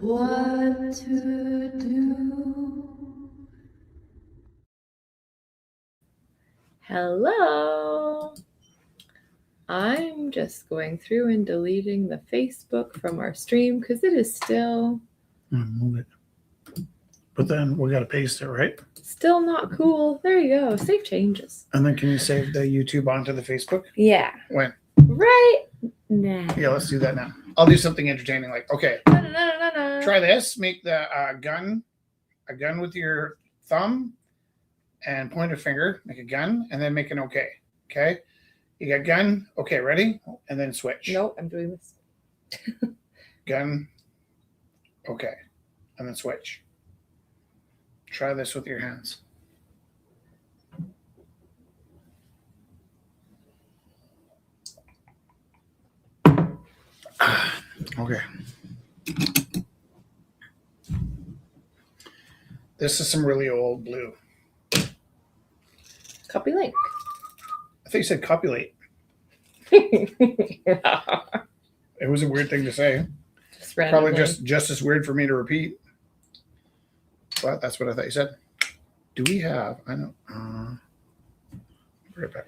what to do. Hello. I'm just going through and deleting the Facebook from our stream because it is still Move it. But then we got to paste it, right? Still not cool. There you go. Save changes. And then can you save the YouTube onto the Facebook? Yeah. When? Right now. Yeah, let's do that now. I'll do something entertaining like, okay, try this. Make the a gun with your thumb and pointer finger. Make a gun and then make an okay. Okay? You got gun. Okay, ready? And then switch. Nope, I'm doing this. Gun. Okay. And then switch. Try this with your hands. Okay. This is some really old blue. Copy link. I think you said copulate. Yeah. It was a weird thing to say. Probably just as weird for me to repeat. But that's what I thought you said. Do we have? I know. Right back.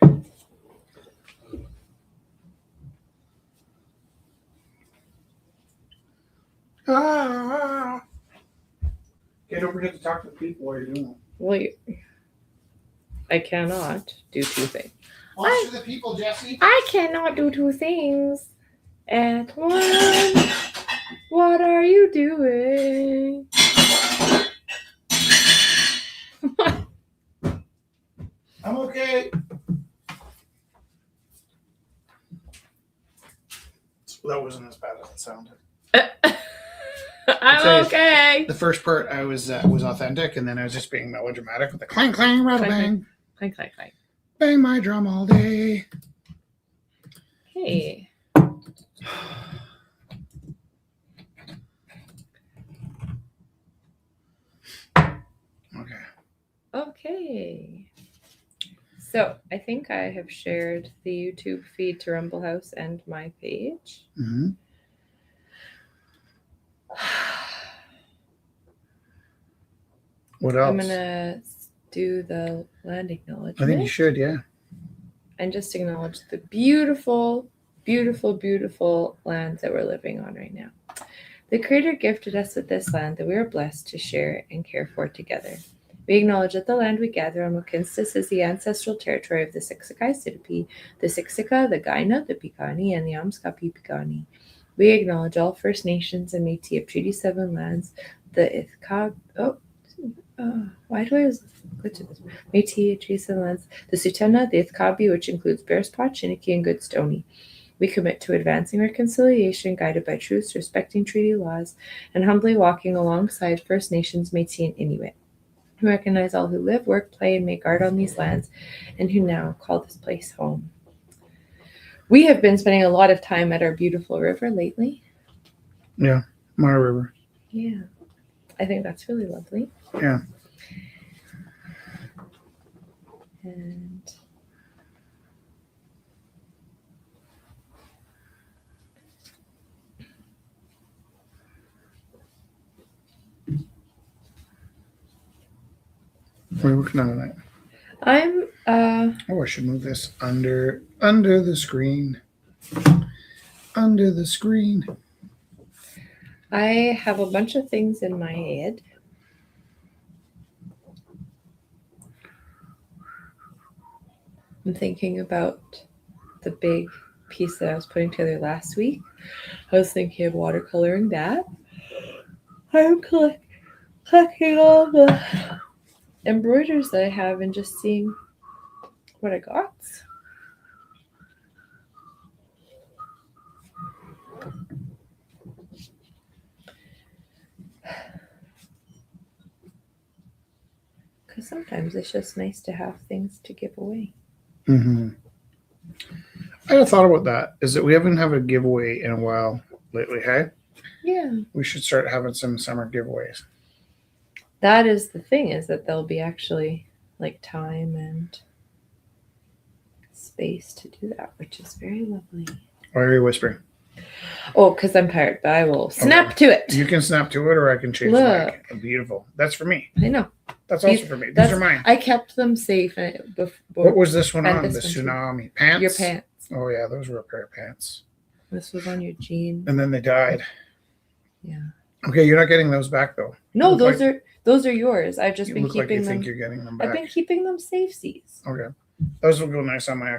Okay, don't forget to talk to the people while you're doing it. Well, I cannot do two things. Watch to the people, Jesse. I cannot do two things at once. What are you doing? I'm okay. That wasn't as bad as it sounded. I'm okay. The first part I was authentic, and then I was just being melodramatic with the clang clang rattle bang. Clang clang clang. Bang my drum all day. Hey. Okay. So I think I have shared the YouTube feed to Rumble House and my page. Mm-hmm. What else? I'm gonna do the land acknowledgement. I think you should, yeah. And just acknowledge the beautiful, beautiful, beautiful lands that we're living on right now. The Creator gifted us with this land that we are blessed to share and care for together. We acknowledge that the land we gather on Wakinstas is the ancestral territory of the Siksika Sidipi, the Siksika, the Gaina, the Piikani, and the Amskapi Piikani. We acknowledge all First Nations and Métis of Treaty 7 lands, the Ithkab... why do I always glitch at this? Métis, Treaty 7 lands, the Sutena, the Ithkabi, which includes Bearspaw, Chiniki, and Goodstony. We commit to advancing reconciliation guided by truth, respecting treaty laws, and humbly walking alongside First Nations, Métis, and Inuit. We recognize all who live, work, play, and make art on these lands, and who now call this place home. We have been spending a lot of time at our beautiful river lately. Yeah, my river. Yeah, I think that's really lovely. Yeah. And what are you working on tonight? I'm I should move this under the screen. Under the screen. I have a bunch of things in my head. I'm thinking about the big piece that I was putting together last week. I was thinking of watercoloring that. I'm collecting all the embroideries that I have and just seeing what I got. Because sometimes it's just nice to have things to give away. Mm-hmm. I had thought about that. Is that we haven't had a giveaway in a while lately, hey? Yeah. We should start having some summer giveaways. That is the thing, is that there'll be actually like time and space to do that, which is very lovely. Why are you whispering? Oh, because I'm tired, but I will snap to it. You can snap to it, or I can change the mic. Beautiful. That's for me. I know. That's also for me. These are mine. I kept them safe. What was this one on? The tsunami pants. Your pants. Oh yeah, those were a pair of pants. This was on your jeans. And then they died. Yeah. Okay, you're not getting those back though. No, those are yours. I've just been keeping them. Think you're getting them back. I've been keeping them safesies. Okay. Those will go nice on my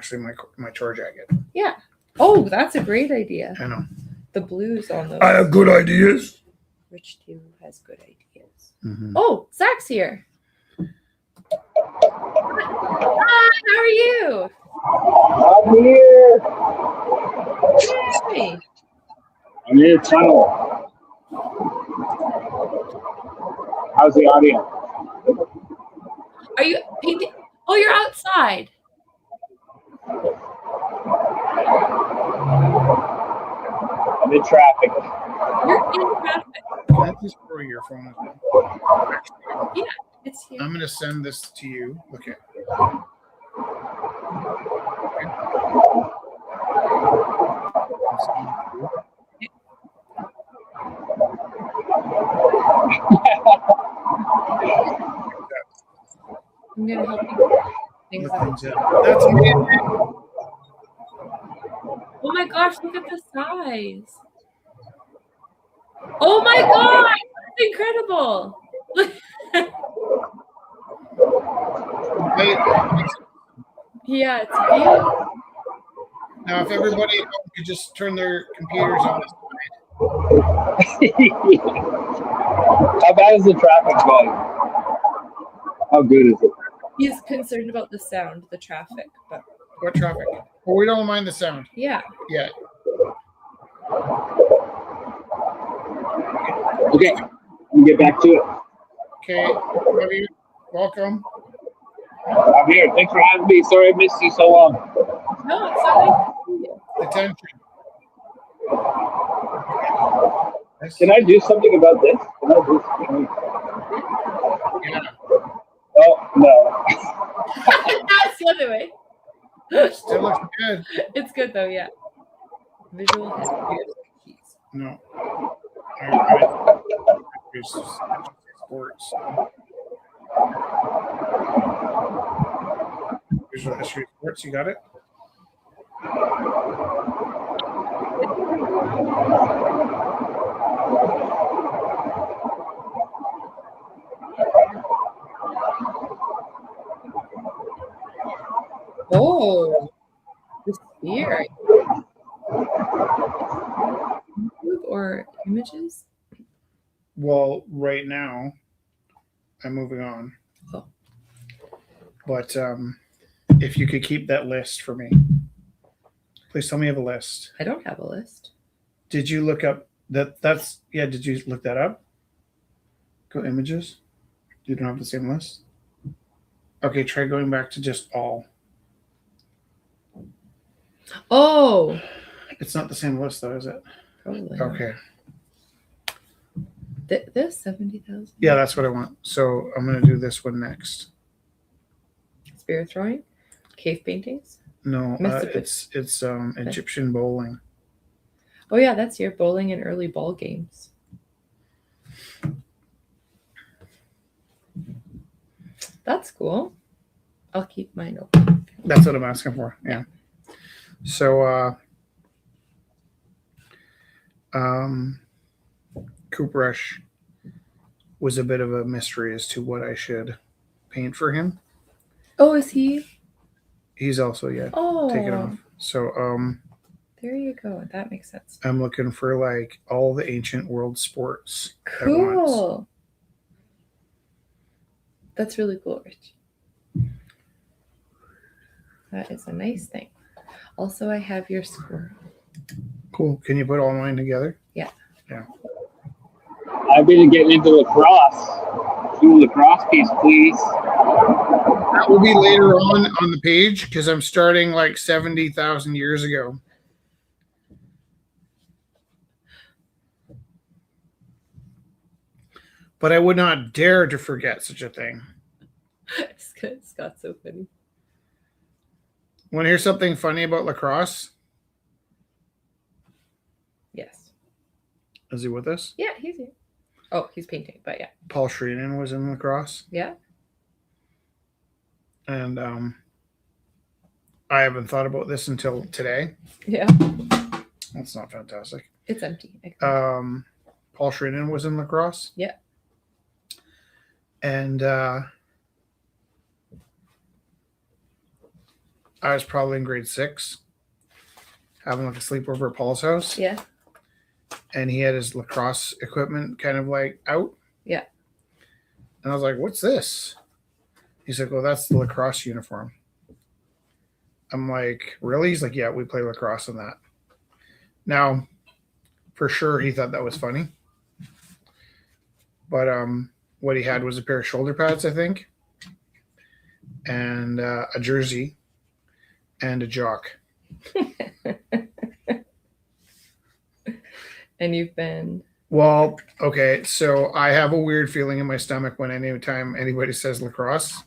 tour jacket. Yeah. Oh, that's a great idea. I know. The blues on those. I have good ideas. Rich too has good ideas. Mm-hmm. Oh, Zach's here. Hi, how are you? I'm here. Hey. I'm in a tunnel. How's the audio? Are you painting? Oh, you're outside. I'm in traffic. You're in traffic. Can I just borrow your phone as well? Yeah, it's here. I'm going to send this to you. Look at I'm going to help you. That's amazing. Oh my gosh, look at the size. Oh my gosh, that's incredible. Yeah, it's beautiful. Now, if everybody could just turn their computers on this How bad is the traffic going? How good is it? He's concerned about the sound, the traffic, but what traffic? Well, we don't mind the sound. Yeah. Yeah. Okay, we'll get back to it. Okay, welcome. I'm here. Thanks for having me. Sorry I missed you so long. No, it's not nice to see you. Attention. Can I do something about this? Can I do something? Yeah. Oh, no. That's the other way. Still looks good. It's good though, yeah. Visual history of keys. No. Sports. Visual history of sports. You got it? Oh, the sphere. Or images? Well, right now, I'm moving on. Oh. But if you could keep that list for me. Please tell me you have a list. I don't have a list. Did you look up did you look that up? Go images. You don't have the same list? Okay, try going back to just all. Oh. It's not the same list though, is it? Probably. Okay. This 70,000. Yeah, that's what I want. So I'm gonna do this one next. Spear throwing, cave paintings. No, it's Egyptian bowling. Oh yeah, that's your bowling and early ball games. That's cool. I'll keep mine open. That's what I'm asking for. Yeah. So Cooperush was a bit of a mystery as to what I should paint for him. Oh, is he? He's also taken off. So there you go. That makes sense. I'm looking for like all the ancient world sports. Cool. That's really cool, Rich. That is a nice thing. Also, I have your squirrel. Cool. Can you put all mine together? Yeah. Yeah. I've been getting into lacrosse. Do a lacrosse piece, please. That will be later on the page because I'm starting like 70,000 years ago. But I would not dare to forget such a thing. Scott's so funny. Want to hear something funny about lacrosse? Is he with us? Yeah, he's here. Oh, he's painting, but yeah. Paul Shreenan was in lacrosse. Yeah. And I haven't thought about this until today. Yeah. That's not fantastic. It's empty. Paul Shreenan was in lacrosse. Yeah. And I was probably in grade 6, having like a sleepover at Paul's house. Yeah. And he had his lacrosse equipment kind of like out. Yeah. And I was like, what's this? He's like, well, that's the lacrosse uniform. I'm like, really? He's like, yeah, we play lacrosse in that. Now, for sure, he thought that was funny. But what he had was a pair of shoulder pads, I think, and a jersey and a jock. And you've been... Well, okay, so I have a weird feeling in my stomach when anytime anybody says lacrosse.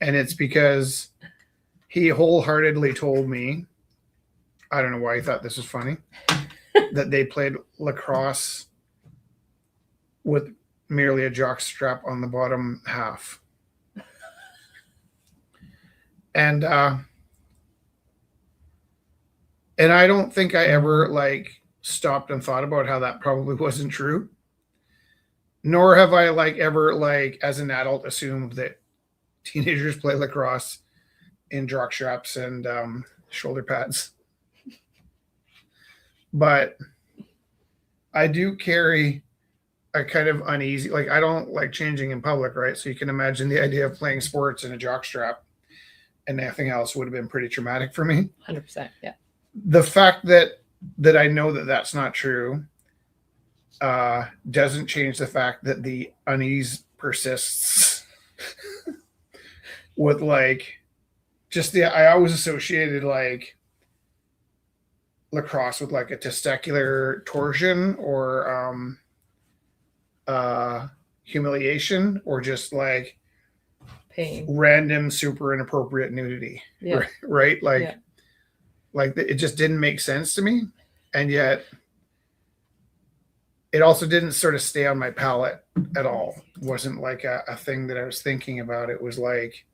And it's because he wholeheartedly told me, I don't know why he thought this was funny, that they played lacrosse with merely a jock strap on the bottom half. And I don't think I ever like stopped and thought about how that probably wasn't true. Nor have I like ever like as an adult assumed that teenagers play lacrosse in jock straps and shoulder pads. But I do carry a kind of uneasy, like I don't like changing in public, right? So you can imagine the idea of playing sports in a jock strap and nothing else would have been pretty traumatic for me. 100%. Yeah. The fact that I know that that's not true doesn't change the fact that the unease persists with like just I always associated like lacrosse with like a testicular torsion or humiliation or just like Pain. Random super inappropriate nudity. Yeah. Right? Like Yeah. like it just didn't make sense to me, and yet it also didn't sort of stay on my palate at all. It wasn't like a thing that I was thinking about. It was like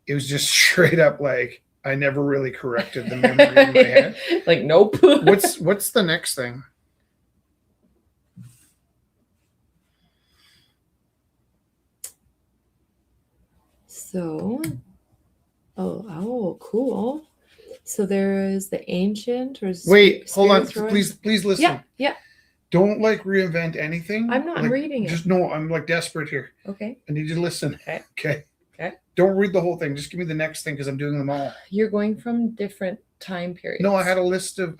it was just straight up like I never really corrected the memory in my head. Like, nope. What's the next thing? So, oh, cool. So there is the ancient or Wait, hold on. throwing. Please listen. Yeah, yeah. Don't like reinvent anything. I'm not. I'm like, reading it. Just no. I'm like desperate here. Okay. I need you to listen. Okay. Okay. Okay. Don't read the whole thing. Just give me the next thing because I'm doing them all. You're going from different time periods. No, I had a list of.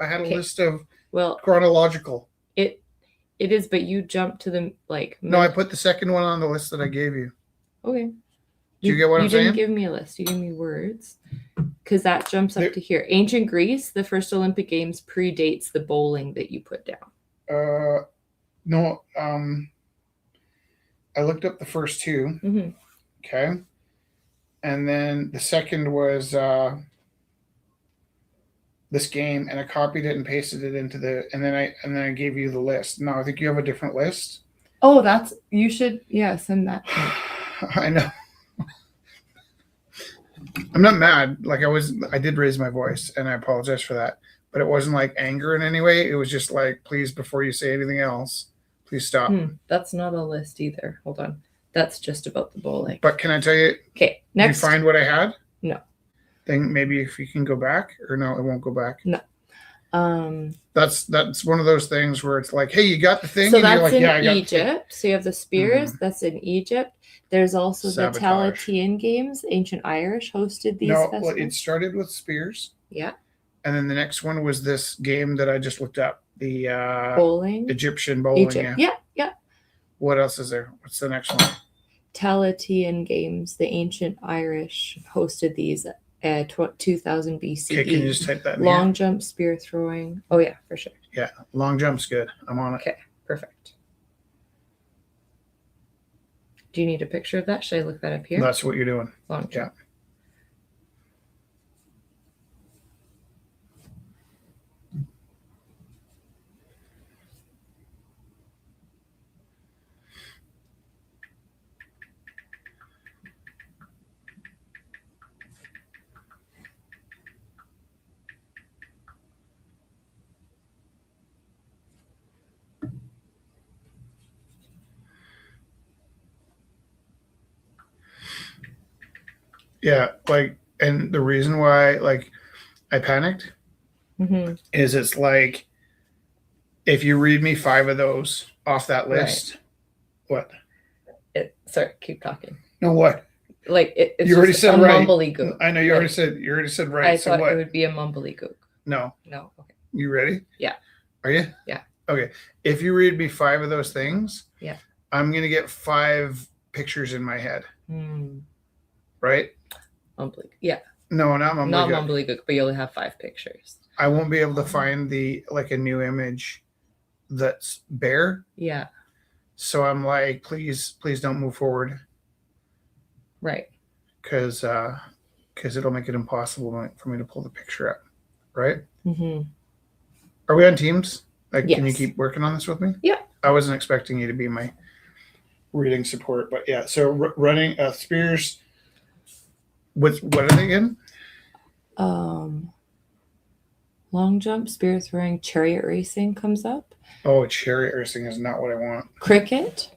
Well, chronological. it is, but you jumped to the like. No, I put the second one on the list that I gave you. Okay. Do you get what I'm saying? You didn't give me a list. You gave me words. Because that jumps up to here. Ancient Greece, the first Olympic Games predates the bowling that you put down. No. I looked up the first two. Mm-hmm. Okay. And then the second was this game, and I copied it and pasted it into the, and then I gave you the list. No, I think you have a different list. Oh, you should, send that. I know. I'm not mad. Like I did raise my voice, and I apologize for that. But it wasn't like anger in any way. It was just like, please, before you say anything else, please stop. That's not a list either. Hold on. That's just about the bowling. But can I tell you? Okay, next. Did you find what I had? No. Then maybe if you can go back, or no, it won't go back. No. That's one of those things where it's like, hey, you got the thing. So and that's you're like, in yeah, I got Egypt. So you have the spears. That's in Egypt. There's also Sabotage. the Talatian Games. Ancient Irish hosted these festivals. Well, it started with spears. Yeah. And then the next one was this game that I just looked up. The bowling. Egyptian bowling. Egypt. Yeah. What else is there? What's the next one? Talatian Games. The ancient Irish hosted these at 2000 BCE. Okay, can you just type that in Long here? jump, spear throwing. Oh, yeah, for sure. Yeah, long jump's good. I'm on it. Okay, perfect. Do you need a picture of that? Should I look that up here? That's what you're doing. Long jump. Yeah, like, and the reason why, like, I panicked Mm-hmm. is it's like, if you read me 5 of those off that list, what? Sorry, keep talking. No, what? Like it's You already just said a right. mumbly-gook. I know you Like, already said right. I So thought what? it would be a mumbly-gook. No. No. Okay. You ready? Yeah. Are you? Yeah. Okay. If you read me 5 of those things, yeah, I'm gonna get 5 pictures in my head. Hmm. Right? Mumbly. Yeah. No, not mumbly. Not mumbly-gook, but you'll have 5 pictures. I won't be able to find a new image that's bare. Yeah. So I'm like, please don't move forward. Right. Because it'll make it impossible for me to pull the picture up. Right? Mm-hmm. Are we on Teams? Like, yes. Can you keep working on this with me? Yeah. I wasn't expecting you to be my reading support, but yeah. So running spears. What are they again? Long jump, spear throwing, chariot racing comes up. Oh, chariot racing is not what I want. Cricket.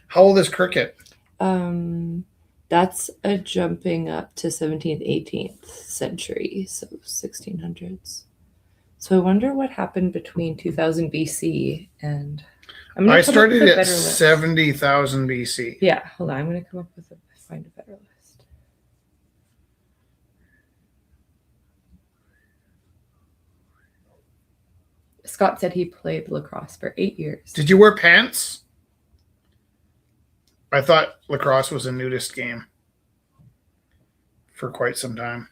How old is cricket? That's a jumping up to 17th, 18th century, so 1600s. So I wonder what happened between 2000 BC and I started at 70,000 BC. Yeah, hold on. I'm going to come up with find a better list. Scott said he played lacrosse for 8 years. Did you wear pants? I thought lacrosse was a nudist game for quite some time.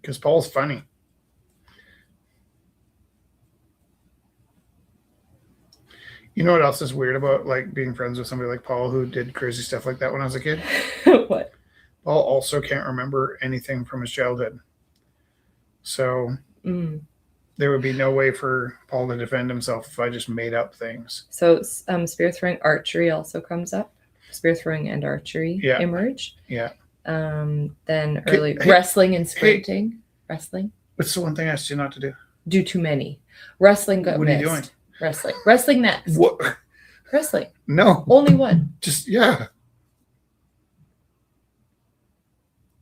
Because Paul's funny. You know what else is weird about like being friends with somebody like Paul who did crazy stuff like that when I was a kid? What? Paul also can't remember anything from his childhood. So there would be no way for Paul to defend himself if I just made up things. So spear throwing, archery also comes up. Spear throwing and archery emerge. Yeah. Then wrestling and sprinting. Wrestling. What's the one thing I asked you not to do? Do too many. Wrestling got missed. What are you doing? Wrestling next. What? Wrestling. No. Only one. Just, yeah.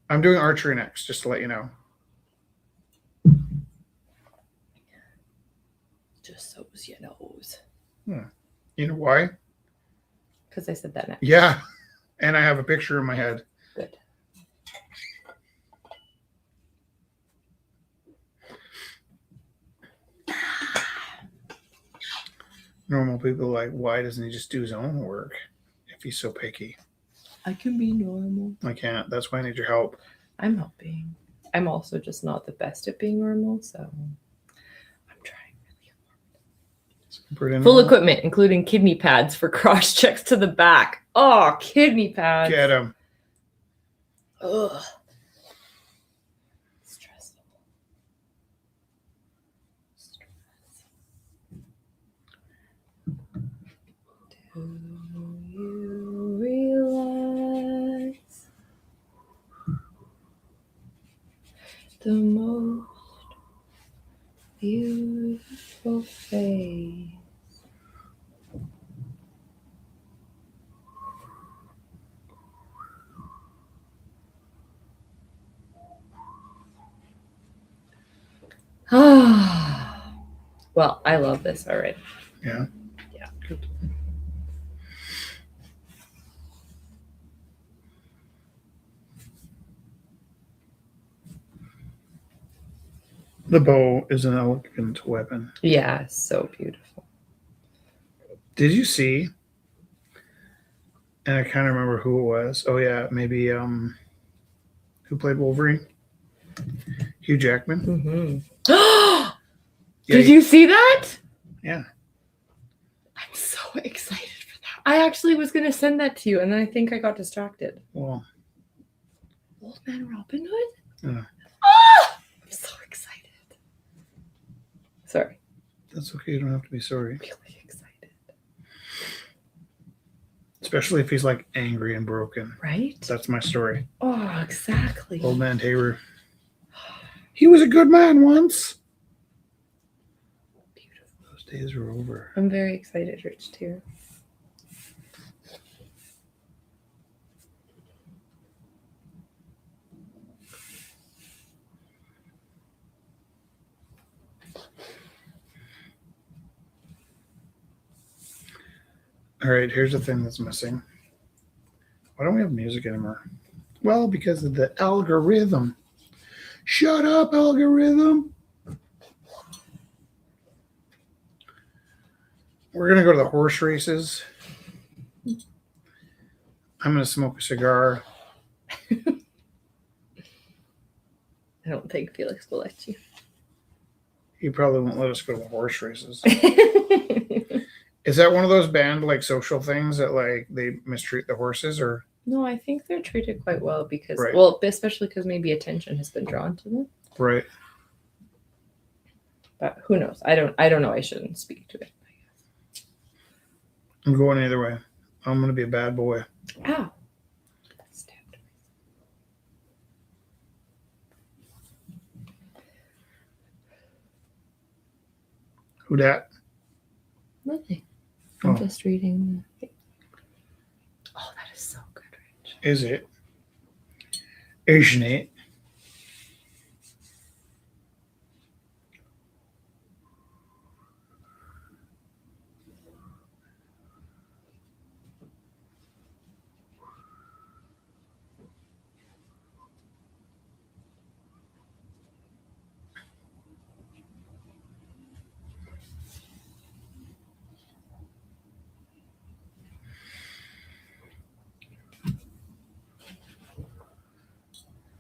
I'm doing archery next, just to let you know. Just so you knows. You know why? Because I said that next. Yeah. And I have a picture in my head. Good. Normal people are like, why doesn't he just do his own work if he's so picky? I can be normal. I can't. That's why I need your help. I'm helping. I'm also just not the best at being normal, so I'm trying really hard. Full equipment, including kidney pads for cross checks to the back. Oh, kidney pads. Get them. Ugh. Stressful. Do you realize the most beautiful face? Well, I love this already. Yeah. Yeah. Good. The bow is an elegant weapon. Yeah, so beautiful. Did you see? And I can't remember who it was. Oh yeah, maybe who played Wolverine? Hugh Jackman. Mm-hmm. Did you see that? Yeah. I'm so excited for that. I actually was going to send that to you, and then I think I got distracted. Well, Old Man Robin Hood? Yeah. Ah! I'm so excited. Sorry. That's okay. You don't have to be sorry. Really excited. Especially if he's like angry and broken. Right? That's my story. Oh, exactly. Old Man Tabor. He was a good man once. Beautiful. Those days are over. I'm very excited, Rich, too. All right, here's the thing that's missing. Why don't we have music anymore? Well, because of the algorithm. Shut up, algorithm. We're going to go to the horse races. I'm going to smoke a cigar. I don't think Felix will let you. He probably won't let us go to the horse races. Is that one of those banned like social things that like they mistreat the horses or? No, I think they're treated quite well because, Right. well, especially because maybe attention has been drawn to them. Right. But who knows? I don't know. I shouldn't speak to it. I'm going either way. I'm going to be a bad boy. Ow. That's stabbed. Who dat? Nothing. I'm Oh. just reading the thing. Oh, that is so good, Rich. Is it? Isn't it?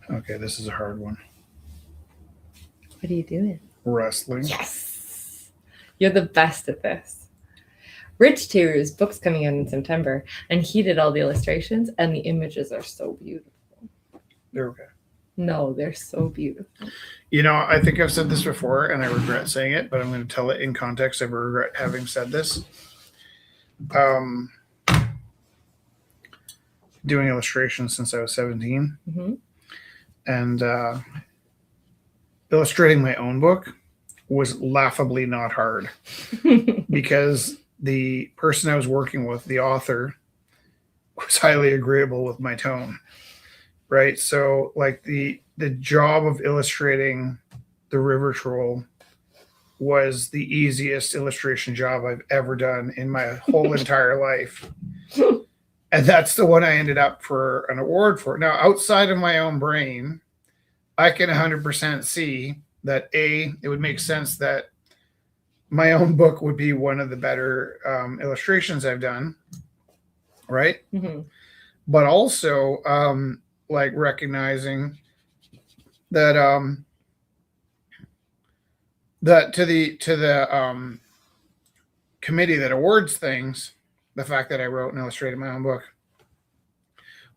Okay, this is a hard one. What are you doing? Wrestling. Yes. You're the best at this. Rich Tiru's book's coming out in September, and he did all the illustrations, and the images are so beautiful. They're okay. No, they're so beautiful. You know, I think I've said this before, and I regret saying it, but I'm going to tell it in context. I regret having said this. Doing illustrations since I was 17, Mm-hmm. and illustrating my own book was laughably not hard because the person I was working with, the author, was highly agreeable with my tone. Right. So like the job of illustrating the river troll was the easiest illustration job I've ever done in my whole entire life. And that's the one I ended up for an award for. Now, outside of my own brain, I can 100% see that it would make sense that my own book would be one of the better illustrations I've done. Right. Mm-hmm. But also, like recognizing that that to the committee that awards things, the fact that I wrote and illustrated my own book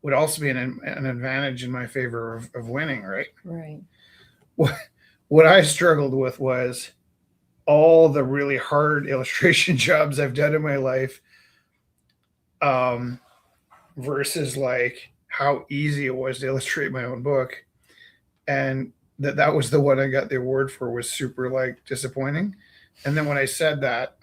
would also be an advantage in my favor of winning, right? Right. What I struggled with was all the really hard illustration jobs I've done in my life, versus like how easy it was to illustrate my own book, and that was the one I got the award for was super like disappointing. And then when I said that,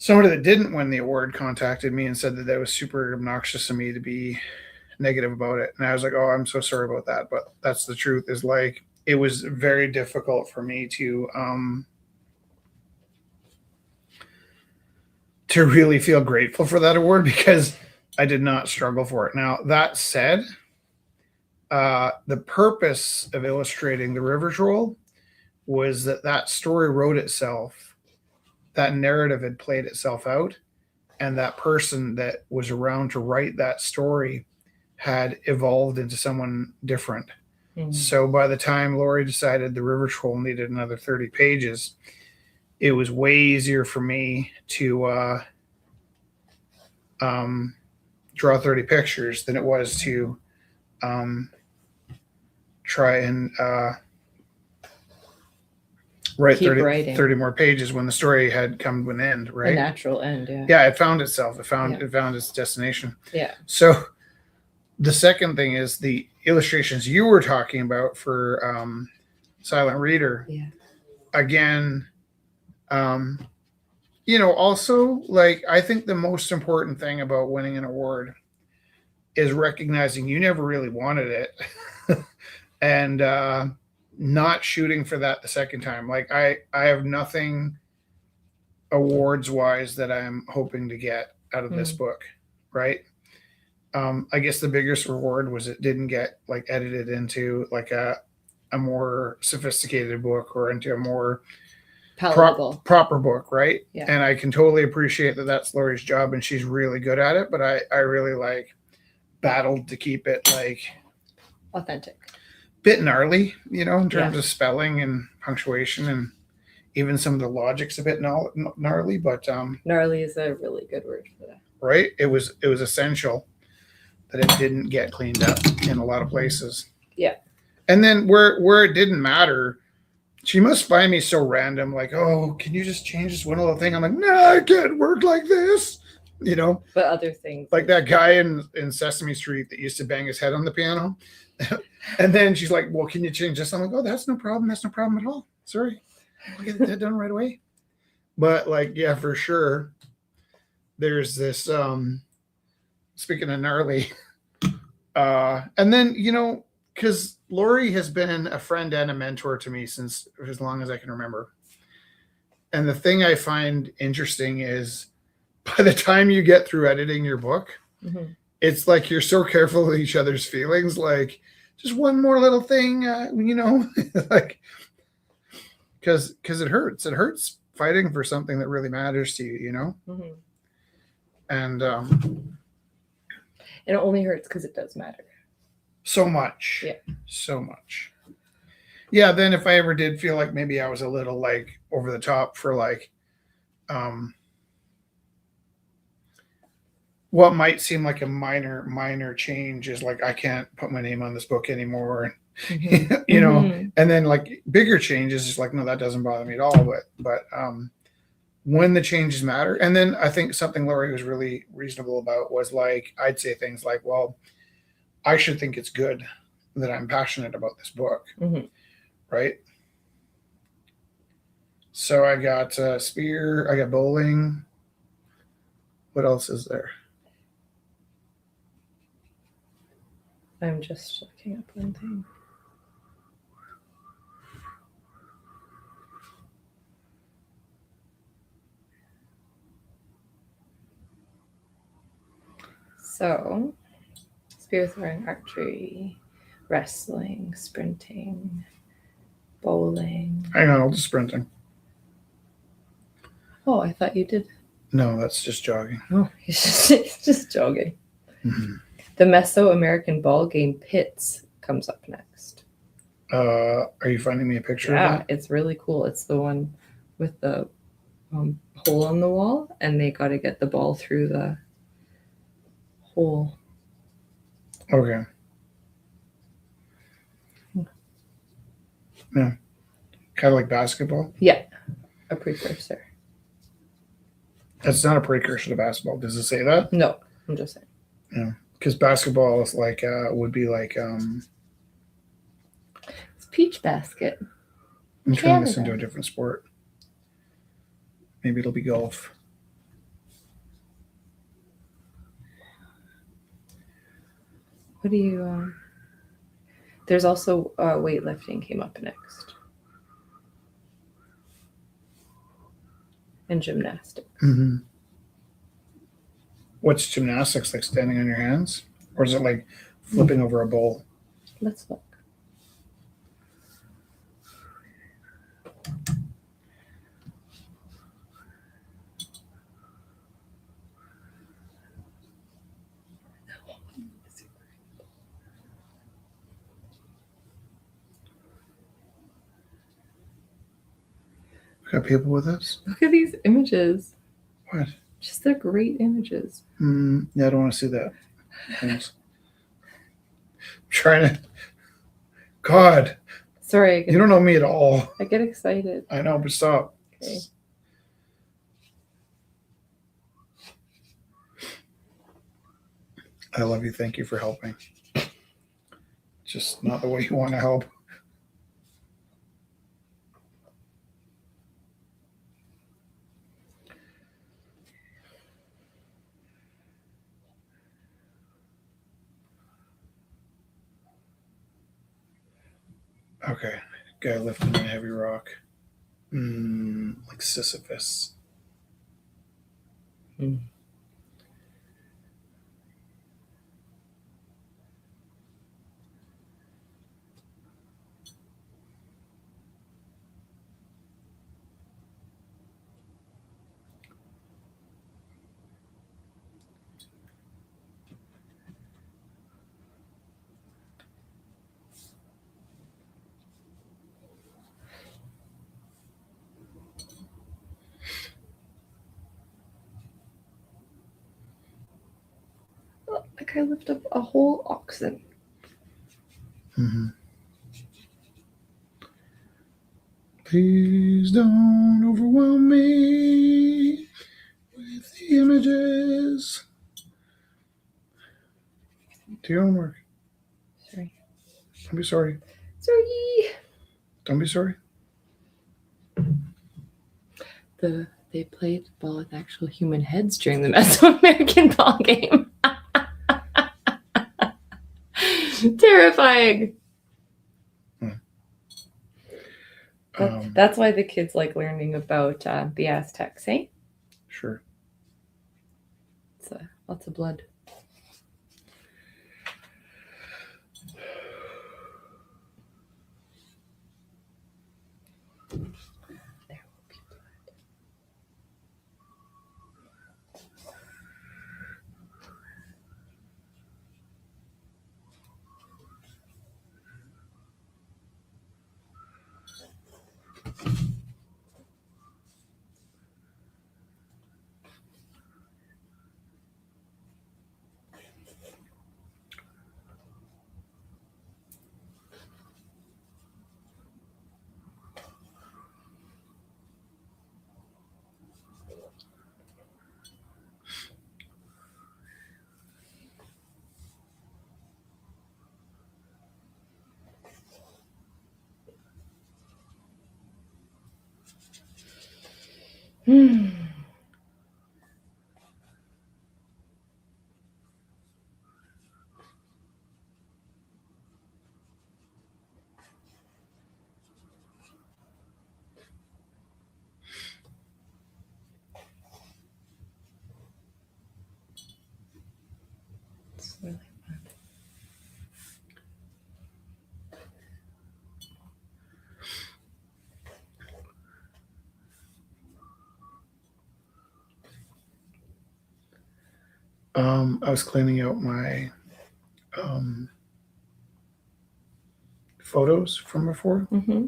somebody that didn't win the award contacted me and said that was super obnoxious of me to be negative about it. And I was like, oh, I'm so sorry about that. But that's the truth, is like, it was very difficult for me to really feel grateful for that award because I did not struggle for it. Now, that said, the purpose of illustrating the river troll was that story wrote itself. That narrative had played itself out, and that person that was around to write that story had evolved into someone different. Mm-hmm. So by the time Lori decided the river troll needed another 30 pages, it was way easier for me to draw 30 pictures than it was to try and write 30 more pages when the story had come to an end, right? A natural end, yeah. Yeah, it found itself. It found its destination. Yeah. So the second thing is the illustrations you were talking about for Silent Reader. Yeah. Again, also, like, I think the most important thing about winning an award is recognizing you never really wanted it and not shooting for that the second time. Like, I have nothing awards wise that I'm hoping to get out of this book, right? I guess the biggest reward was it didn't get like edited into like a more sophisticated book or into a more palatable proper book, right? Yeah. And I can totally appreciate that that's Lori's job and she's really good at it, but I really like battled to keep it like authentic, bit gnarly, you know, in terms Yeah. of spelling and punctuation, and even some of the logic's a bit gnarly, but gnarly is a really good word for that. Right, it was essential that it didn't get cleaned up in a lot of places. Yeah. And then where it didn't matter, she must find me so random, like, oh, can you just change this one little thing? I'm like, no, it can't work like this, you know. But other things, like that guy in Sesame Street that used to bang his head on the piano. And then she's like, well, can you change this? I'm like, oh, that's no problem. That's no problem at all. Sorry. I'll get that done right away. But like, yeah, for sure. There's this, speaking of gnarly, and then, you know, because Lori has been a friend and a mentor to me since as long as I can remember. And the thing I find interesting is by the time you get through editing your book, it's like you're so careful of each other's feelings. Like, just one more little thing, you know, like, because it hurts. It hurts fighting for something that really matters to you, you know? And it only hurts because it does matter. So much. Yeah. So much. Yeah, then if I ever did feel like maybe I was a little like over the top for like what might seem like a minor change is like I can't put my name on this book anymore, and you know, and then like bigger changes is like, no, that doesn't bother me at all. But when the changes matter, and then I think something Lori was really reasonable about was like I'd say things like, well, I should think it's good that I'm passionate about this book, right? So I got spear, I got bowling. What else is there? I'm just looking up one thing. So, spear throwing, archery, wrestling, sprinting, bowling. Hang on, I'll do sprinting. Oh, I thought you did. No, that's just jogging. Oh, he's just jogging. The Mesoamerican ball game Pits comes up next. Are you finding me a picture of Yeah, that? it's really cool. It's the one with the hole in the wall, and they got to get the ball through the hole. Okay. Yeah. Kind of like basketball? Yeah, a precursor. It's not a precursor to basketball. Does it say that? No, I'm just saying. Yeah. Because basketball is like, would be like, It's Peach Basket. I'm turning this into a different sport. Maybe it'll be golf. What do you, there's also weightlifting came up next. And gymnastics. What's gymnastics, like standing on your hands? Or is it like flipping over a bowl? Let's look. Got people with us? Look at these images. What? Just they're great images. Yeah, I don't want to see that. Thanks. I'm trying to. God. Sorry. You don't know me at all. I get excited. I know, but stop. Okay. I love you. Thank you for helping. Just not the way you want to help. Okay. Guy lifting a heavy rock. Like Sisyphus. Mm. Oh, like I lift up a whole oxen. Mm-hmm. Please don't overwhelm me with the images. Do your own work. Sorry. Don't be sorry. Sorry. Don't be sorry. They played ball with actual human heads during the Mesoamerican ball game. Terrifying. That's why the kids like learning about the Aztecs, eh? Sure. It's lots of blood. There will be blood. It's really fun. I was cleaning out my photos from before, Mm-hmm.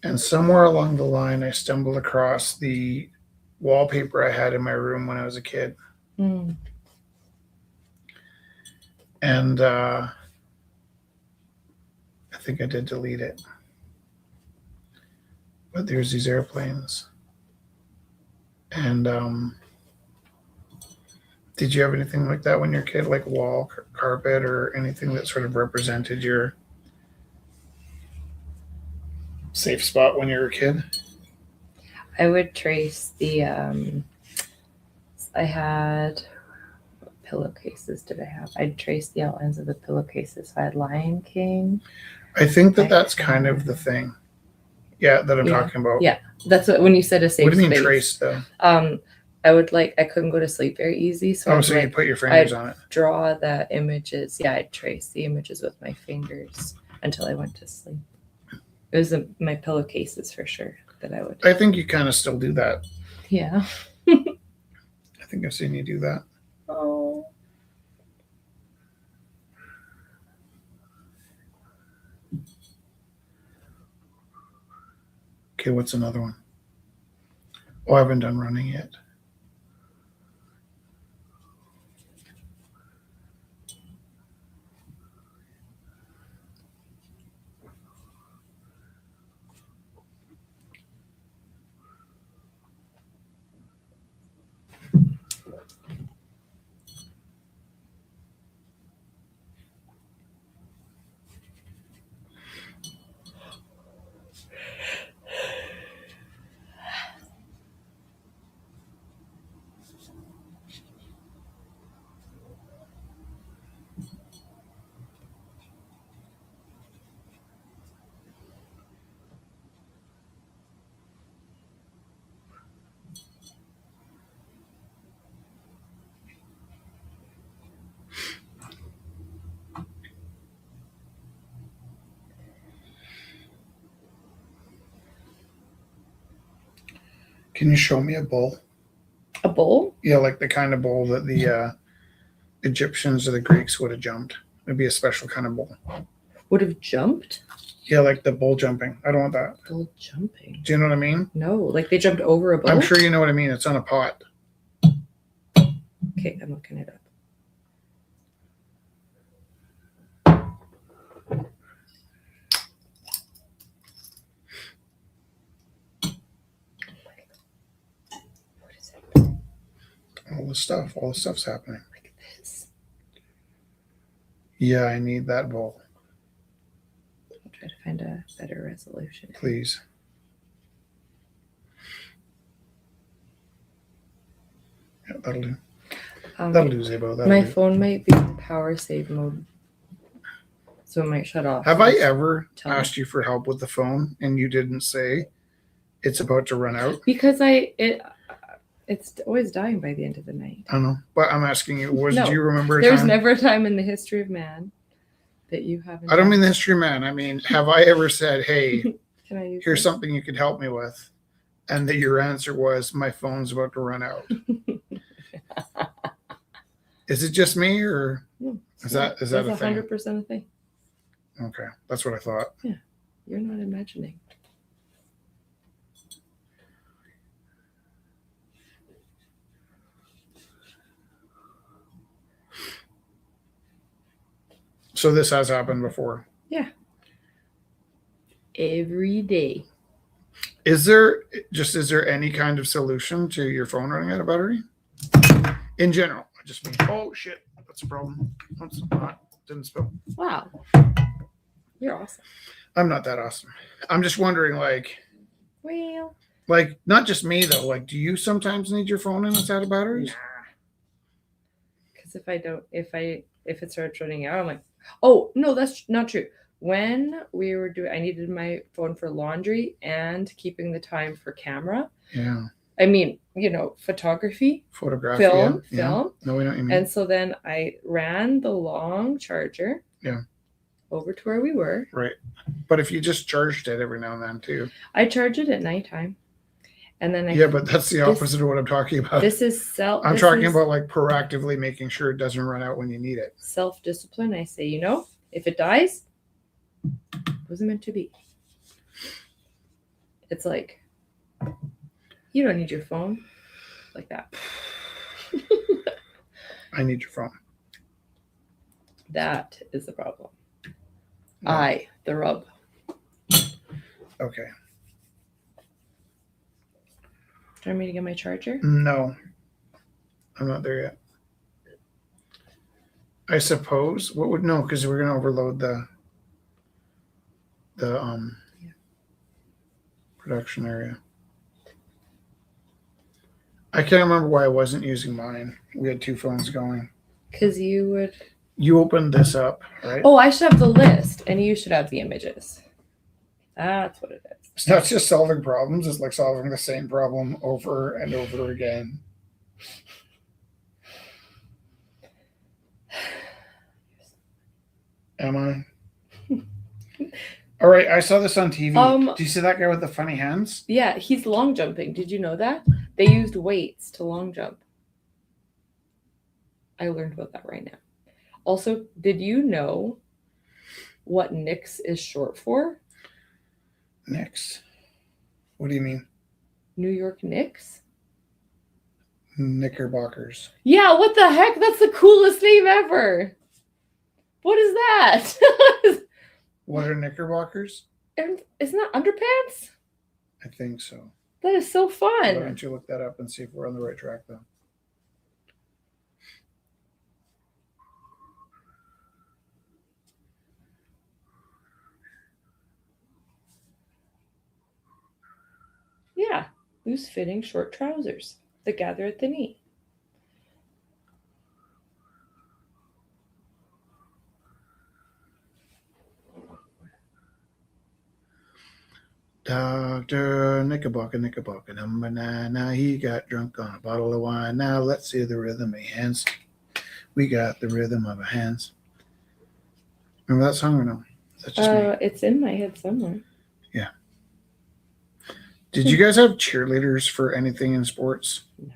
and somewhere along the line, I stumbled across the wallpaper I had in my room when I was a kid, Mm. and I think I did delete it. But there's these airplanes, and did you have anything like that when you were a kid, like wall carpet or anything that sort of represented your safe spot when you were a kid? I would trace the I had what pillowcases did I have? I'd trace the outlines of the pillowcases. I had Lion King. I think that's kind of the thing. Yeah, that I'm talking about. Yeah, that's what when you said a safe What do you mean space. trace though? I couldn't go to sleep very easy, so so you put your fingers on it. Draw the images. Yeah, I'd trace the images with my fingers until I went to sleep. It was my pillowcases for sure that I would. I think you kind of still do that. Yeah. I think I've seen you do that. Oh. Okay, what's another one? Oh, I haven't done running yet. Can you show me a bull? A bull? Yeah, like the kind of bull that the Egyptians or the Greeks would have jumped. It'd be a special kind of bull. Would have jumped? Yeah, like the bull jumping. I don't want that. Bull jumping? Do you know what I mean? No, like they jumped over a bull? I'm sure you know what I mean. It's on a pot. Okay, I'm looking it up. What is it? All the stuff's happening. Like this. Yeah, I need that bull. I'll try to find a better resolution. Please. Yeah, that'll do. That'll do, Zabo. That'll My do. phone might be in power save mode, so it might shut off. Have I ever Tell me. asked you for help with the phone and you didn't say it's about to run out? Because it's always dying by the end of the night. I don't know. But I'm asking you, do No, you remember a There's time? never a time in the history of man that you haven't. I don't mean the history, man. I mean, have I ever said, hey, Can I use here's this? something you could help me with? And that your answer was, my phone's about to run out. Is it just me or No, is that a thing? 100% a thing. Okay, that's what I thought. You're not imagining. So this has happened before. Every day. Is there any kind of solution to your phone running out of battery? In general, I just mean, oh shit, that's a problem. Oops, didn't spill. Wow. You're awesome. I'm not that awesome. I'm just wondering, Well, not just me though. Like, do you sometimes need your phone and it's out of batteries? nah. Because if it starts running out, I'm like, oh no, that's not true. When we were I needed my phone for laundry and keeping the time for camera. Yeah. I mean, photography, Photograph. film. No, we know what you mean. And so then I ran the long charger. Yeah. Over to where we were. Right. But if you just charged it every now and then too. I charge it at nighttime. And then Yeah, but that's the opposite of what I'm talking about. This is I'm talking about proactively making sure it doesn't run out when you need it. self-discipline. I say, if it dies, it wasn't meant to be. It's like, you don't need your phone like that. I need your phone. That is the problem. No. The rub. Okay. Do you want me to get my charger? No. I'm not there yet. I suppose because we're gonna overload the production area. I can't remember why I wasn't using mine. We had two phones going. Because you would. You opened this up, right? Oh, I should have the list, and you should have the images. That's what it is. It's not just solving problems, it's like solving the same problem over and over again. Am I? All right, I saw this on TV. Do you see that guy with the funny hands? Yeah, he's long jumping. Did you know that? They used weights to long jump. I learned about that right now. Also, did you know what Knicks is short for? Knicks. What do you mean? New York Knicks? Knickerbockers. Yeah, what the heck? That's the coolest name ever. What is that? What are Knickerbockers? Isn't that underpants? I think so. That is so Why fun. don't you look that up and see if we're on the right track, though? Yeah, loose-fitting short trousers that gather at the knee. Dr. Knickerbocker, number 9. Now he got drunk on a bottle of wine. Now let's see the rhythm of hands. We got the rhythm of our hands. Remember that song or no? Is that just me? It's in my head somewhere. Did you guys have cheerleaders for anything in sports? No.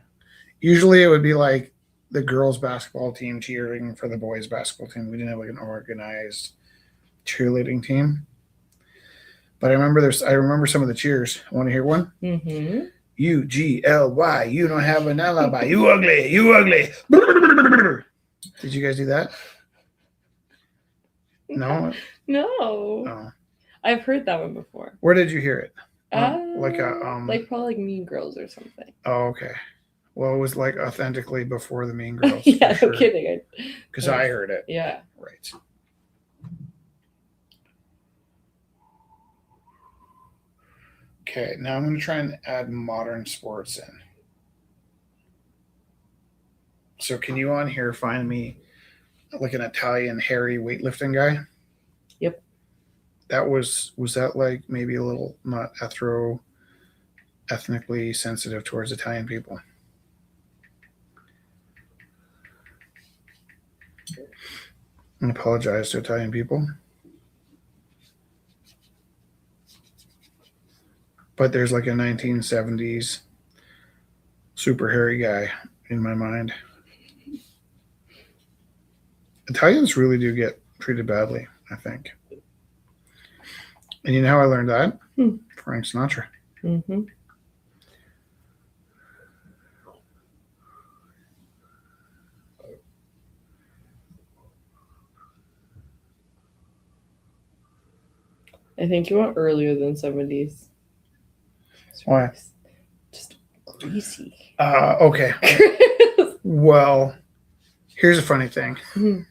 Usually it would be like the girls' basketball team cheering for the boys' basketball team. We didn't have like an organized cheerleading team. But I remember some of the cheers. Want to hear one? Mm-hmm. UGLY. You don't have an alibi. You ugly. You ugly. Did you guys do that? No. No. Oh. I've heard that one before. Where did you hear it? Like probably like Mean Girls or something. Oh, okay. Well, it was like authentically before the Mean Girls. Yeah, for no sure. kidding. Because I heard it. Yeah. Right. Okay, now I'm going to try and add modern sports in. So can you on here find me like an Italian hairy weightlifting guy? Yep. That was that like maybe a little not ethnically sensitive towards Italian people? I apologize to Italian people. But there's like a 1970s super hairy guy in my mind. Italians really do get treated badly, I think. And you know how I learned that? Frank Sinatra. Mm-hmm. I think you went earlier than 70s. Why? Just greasy. Okay. Well, here's a funny thing. Mm-hmm.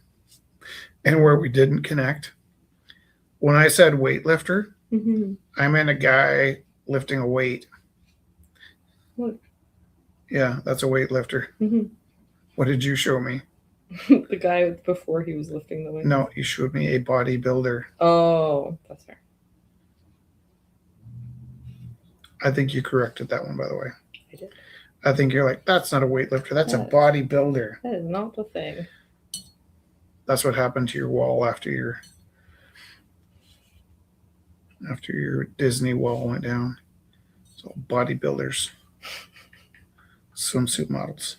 And where we didn't connect. When I said weightlifter, Mm-hmm. I meant a guy lifting a weight. What? Yeah, that's a weightlifter. Mm-hmm. What did you show me? The guy before he was lifting the weight. No, you showed me a bodybuilder. Oh, that's fair. I think you corrected that one, by the way. I did. I think you're like, that's not a weightlifter. That's a bodybuilder. That is not the thing. That's what happened to your wall after your Disney wall went down. So bodybuilders, swimsuit models.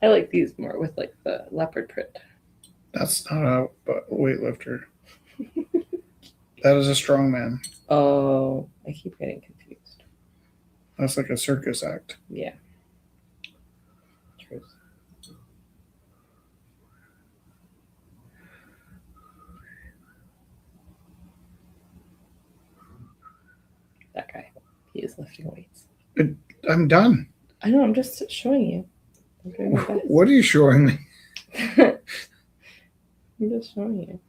I like these more with like the leopard print. That's not a weightlifter. That is a strongman. Oh, I keep getting confused. That's like a circus act. Yeah. True. That guy. He is lifting weights. I'm done. I know, I'm just showing you. I'm doing my best. What are you showing me? I'm just showing you.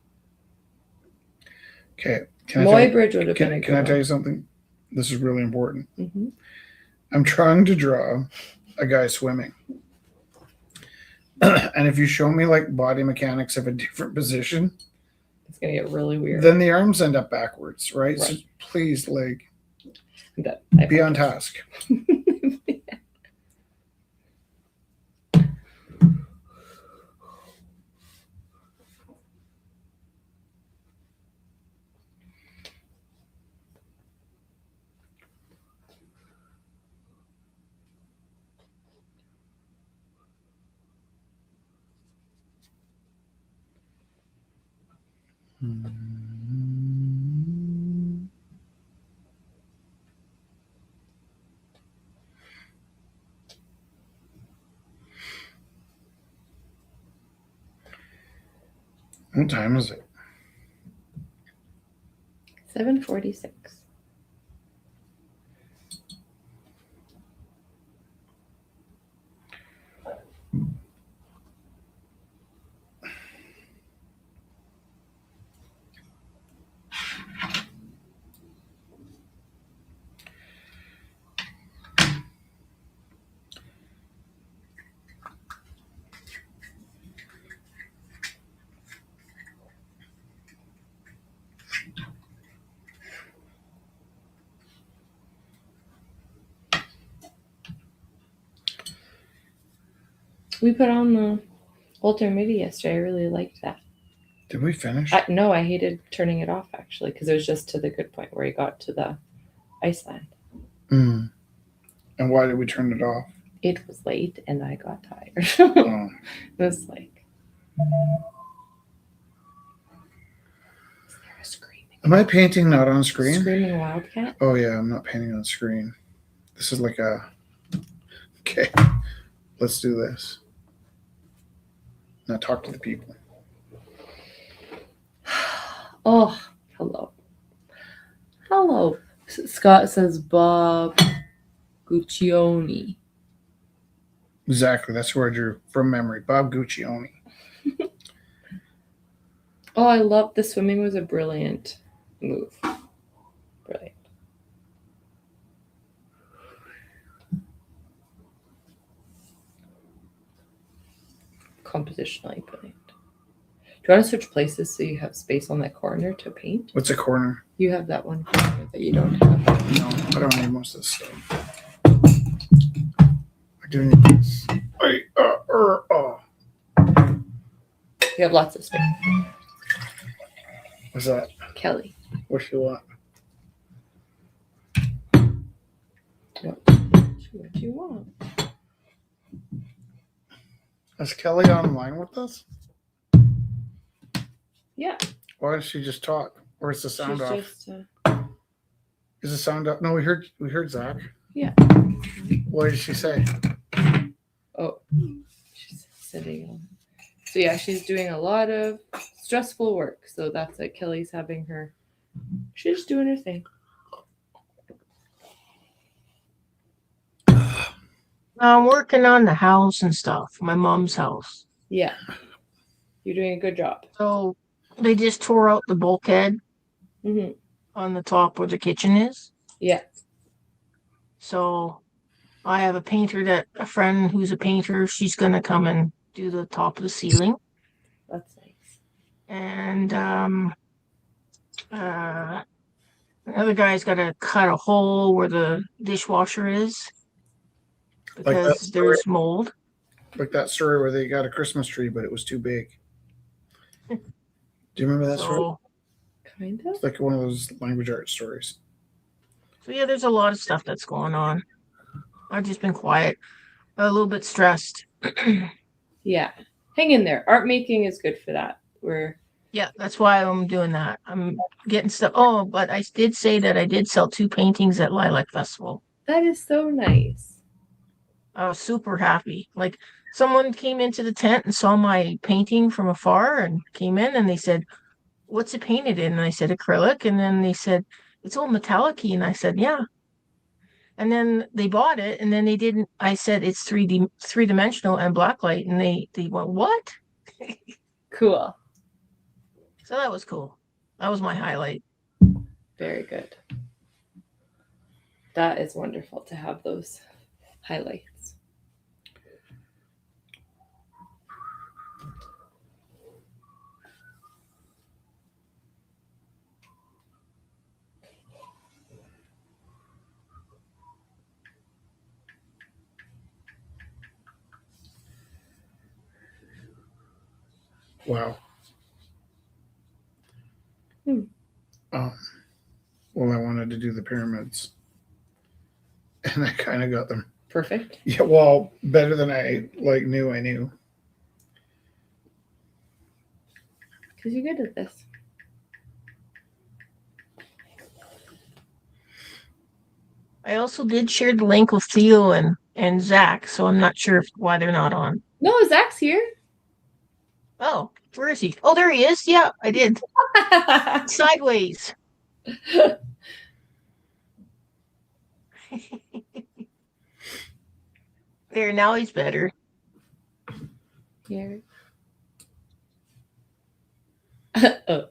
Okay. Moy Bridge would have been a good Can I one. tell you something? This is really important. Mm-hmm. I'm trying to draw a guy swimming. And if you show me like body mechanics of a different position, It's going to get really weird. then the arms end up backwards, right? Right. So please, like, I be on task. What time is it? 7:46. We put on the Walter Mitty yesterday. I really liked that. Did we finish? No, I hated turning it off actually because it was just to the good point where he got to the Iceland. Mm. And why did we turn it off? It was late and I got tired. Oh. It was like, is there a screaming? Am I painting not on screen? Screaming wildcat? Oh yeah, I'm not painting on screen. This is like a. Okay, let's do this. Now talk to the people. Oh, hello. Hello. Scott says Bob Guccione. Exactly, that's where I drew from memory. Bob Guccione. Oh, I love the swimming was a brilliant move. Brilliant. Compositionally brilliant. Do you want to switch places so you have space on that corner to paint? What's a corner? You have that one corner that you don't have. No, I don't need most of this stuff. I do need this. You have lots of space. What's that? Kelly. What you want? What do you want? Is Kelly online with us? Yeah. Why does she just talk? Or is the sound She's off? just, Is the sound up? No, we heard Zach. Yeah. What did she say? Oh, she's sitting on. So yeah, she's doing a lot of stressful work. So that's it. Kelly's having her. She's just doing her thing. I'm working on the house and stuff, my mom's house. Yeah. You're doing a good job. So they just tore out the bulkhead Mm-hmm. on the top where the kitchen is. Yeah. So I have a friend who's a painter. She's going to come and do the top of the ceiling. That's nice. And another guy's got to cut a hole where the dishwasher is because there's mold. Like that story where they got a Christmas tree, but it was too big. Do you remember that story? Kind of. It's like one of those language art stories. So yeah, there's a lot of stuff that's going on. I've just been quiet, a little bit stressed. Yeah. Hang in there. Art making is good for that. Yeah, that's why I'm doing that. I'm getting stuff. Oh, but I did say that I did sell 2 paintings at Lilac Festival. That is so nice. I was super happy. Like someone came into the tent and saw my painting from afar and came in and they said, "What's it painted in?" And I said, "Acrylic." And then they said, "It's all metallic-y." And I said, "Yeah." And then they bought it and then they didn't. I said, "It's 3D dimensional and blacklight." And they went, "What?" Cool. So that was cool. That was my highlight. Very good. That is wonderful to have those highlights. Wow. Hmm. Well, I wanted to do the pyramids, and I kind of got them. Perfect. Yeah, well, better than I knew I knew. Because you're good at this. I also did share the link with Theo and Zach, so I'm not sure why they're not on. No, Zach's here. Oh, Where is he? Oh, there he is. Yeah, I did. Sideways. There, now he's better. Here. Oh,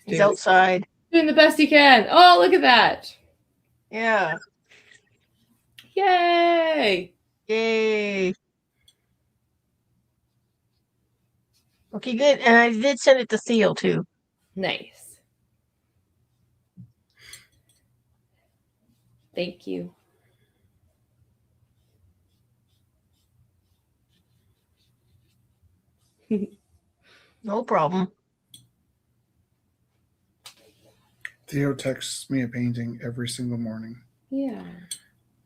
He's outside. doing the best he can. Oh, look at that. Yeah. Yay. Yay. Okay, good. And I did send it to Theo, too. Nice. Thank you. No problem. Theo texts me a painting every single morning Yeah.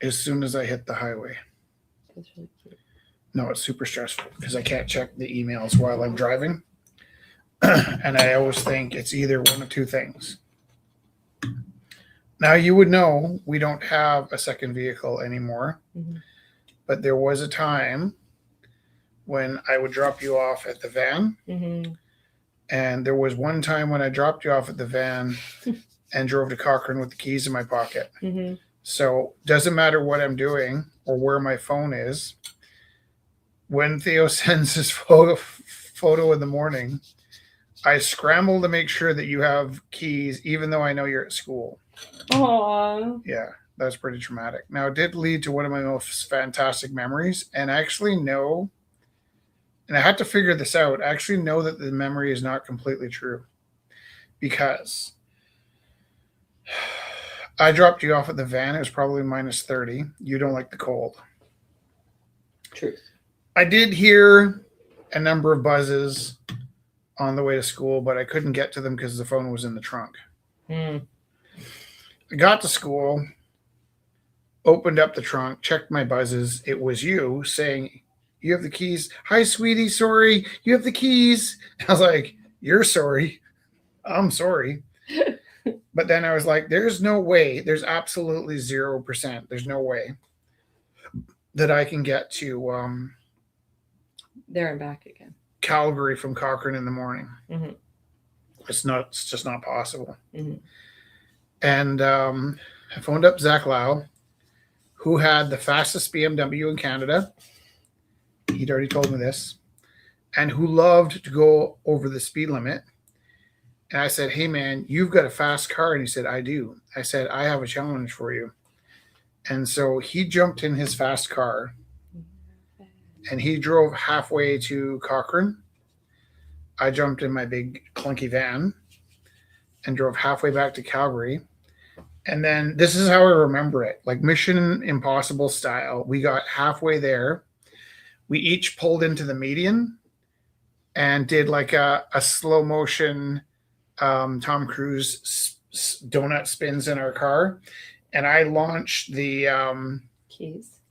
as soon as I hit the highway. That's really cute. No, it's super stressful because I can't check the emails while I'm driving. And I always think it's either one of two things. Now, you would know we don't have a second vehicle anymore, Mhm. but there was a time when I would drop you off at the van. Mm-hmm. And there was one time when I dropped you off at the van and drove to Cochrane with the keys in my pocket. Mm-hmm. So doesn't matter what I'm doing or where my phone is. When Theo sends his photo in the morning, I scramble to make sure that you have keys, even though I know you're at school. Aww. Yeah, that's pretty traumatic. Now, it did lead to one of my most fantastic memories. And I actually know, and I had to figure this out, I actually know that the memory is not completely true. Because I dropped you off at the van. It was probably minus 30. You don't like the cold. Truth. I did hear a number of buzzes on the way to school, but I couldn't get to them because the phone was in the trunk. Mm. I got to school, opened up the trunk, checked my buzzes. It was you saying, "You have the keys. Hi, sweetie. Sorry. You have the keys." I was like, "You're sorry. I'm sorry." But then I was like, there's no way. There's absolutely 0%. There's no way that I can get to There and back again. Calgary from Cochrane in the morning. Mm-hmm. It's just not possible. Mm-hmm. And I phoned up Zach Lau, who had the fastest BMW in Canada. He'd already told me this. And who loved to go over the speed limit. And I said, "Hey, man, you've got a fast car." And he said, "I do." I said, "I have a challenge for you." And so he jumped in his fast car and he drove halfway to Cochrane. I jumped in my big clunky van and drove halfway back to Calgary. And then this is how I remember it, like Mission Impossible style. We got halfway there. We each pulled into the median and did like a slow motion Tom Cruise donut spins in our car. And I launched the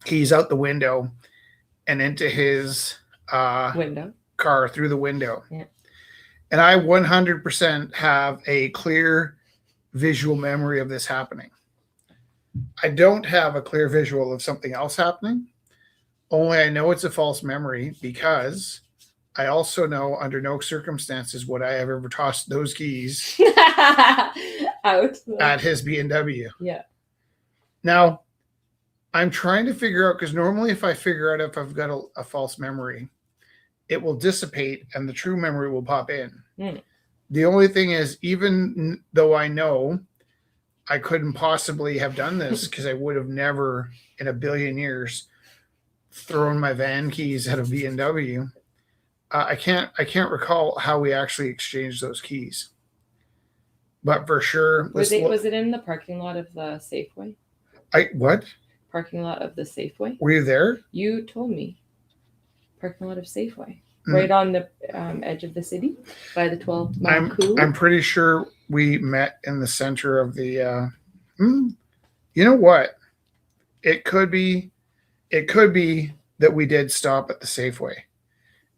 keys out the window and into his Window. car through the window. Yeah. And I 100% have a clear visual memory of this happening. I don't have a clear visual of something else happening. Only I know it's a false memory because I also know under no circumstances would I have ever tossed those keys Out. at his BMW. Yeah. Now, I'm trying to figure out, because normally if I figure out if I've got a false memory, it will dissipate and the true memory will pop in. Mm. The only thing is, even though I know I couldn't possibly have done this because I would have never in a billion years thrown my van keys at a BMW, I can't recall how we actually exchanged those keys. But for sure, Was it in the parking lot of the Safeway? What? Parking lot of the Safeway? Were you there? You told me. Parking lot of Safeway. Right on the edge of the city by the 12-mile coup. I'm pretty sure we met in the center of the you know what? It could be that we did stop at the Safeway.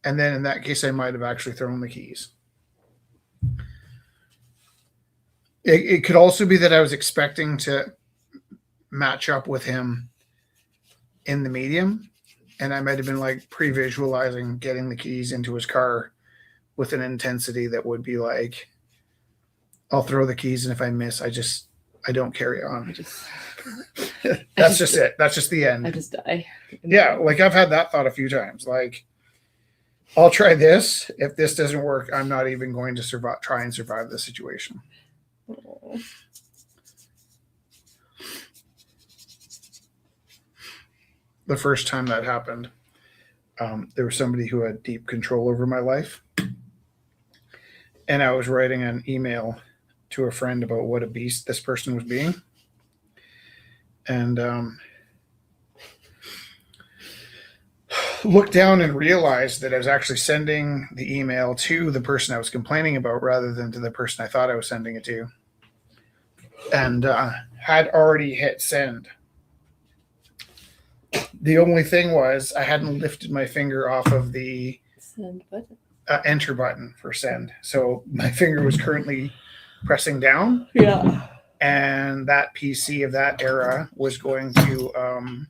And then in that case, I might have actually thrown the keys. It could also be that I was expecting to match up with him in the medium. And I might have been like pre-visualizing getting the keys into his car with an intensity that would be like, I'll throw the keys, and if I miss, I don't carry on. That's just it. That's just the end. I just die. Yeah, like I've had that thought a few times. Like, I'll try this. If this doesn't work, I'm not even going to try and survive the situation. Oh. The first time that happened, there was somebody who had deep control over my life. And I was writing an email to a friend about what a beast this person was being. And looked down and realized that I was actually sending the email to the person I was complaining about rather than to the person I thought I was sending it to. And had already hit send. The only thing was I hadn't lifted my finger off of the Send button. Enter button for send. So my finger was currently pressing down. Yeah. And that PC of that era was going to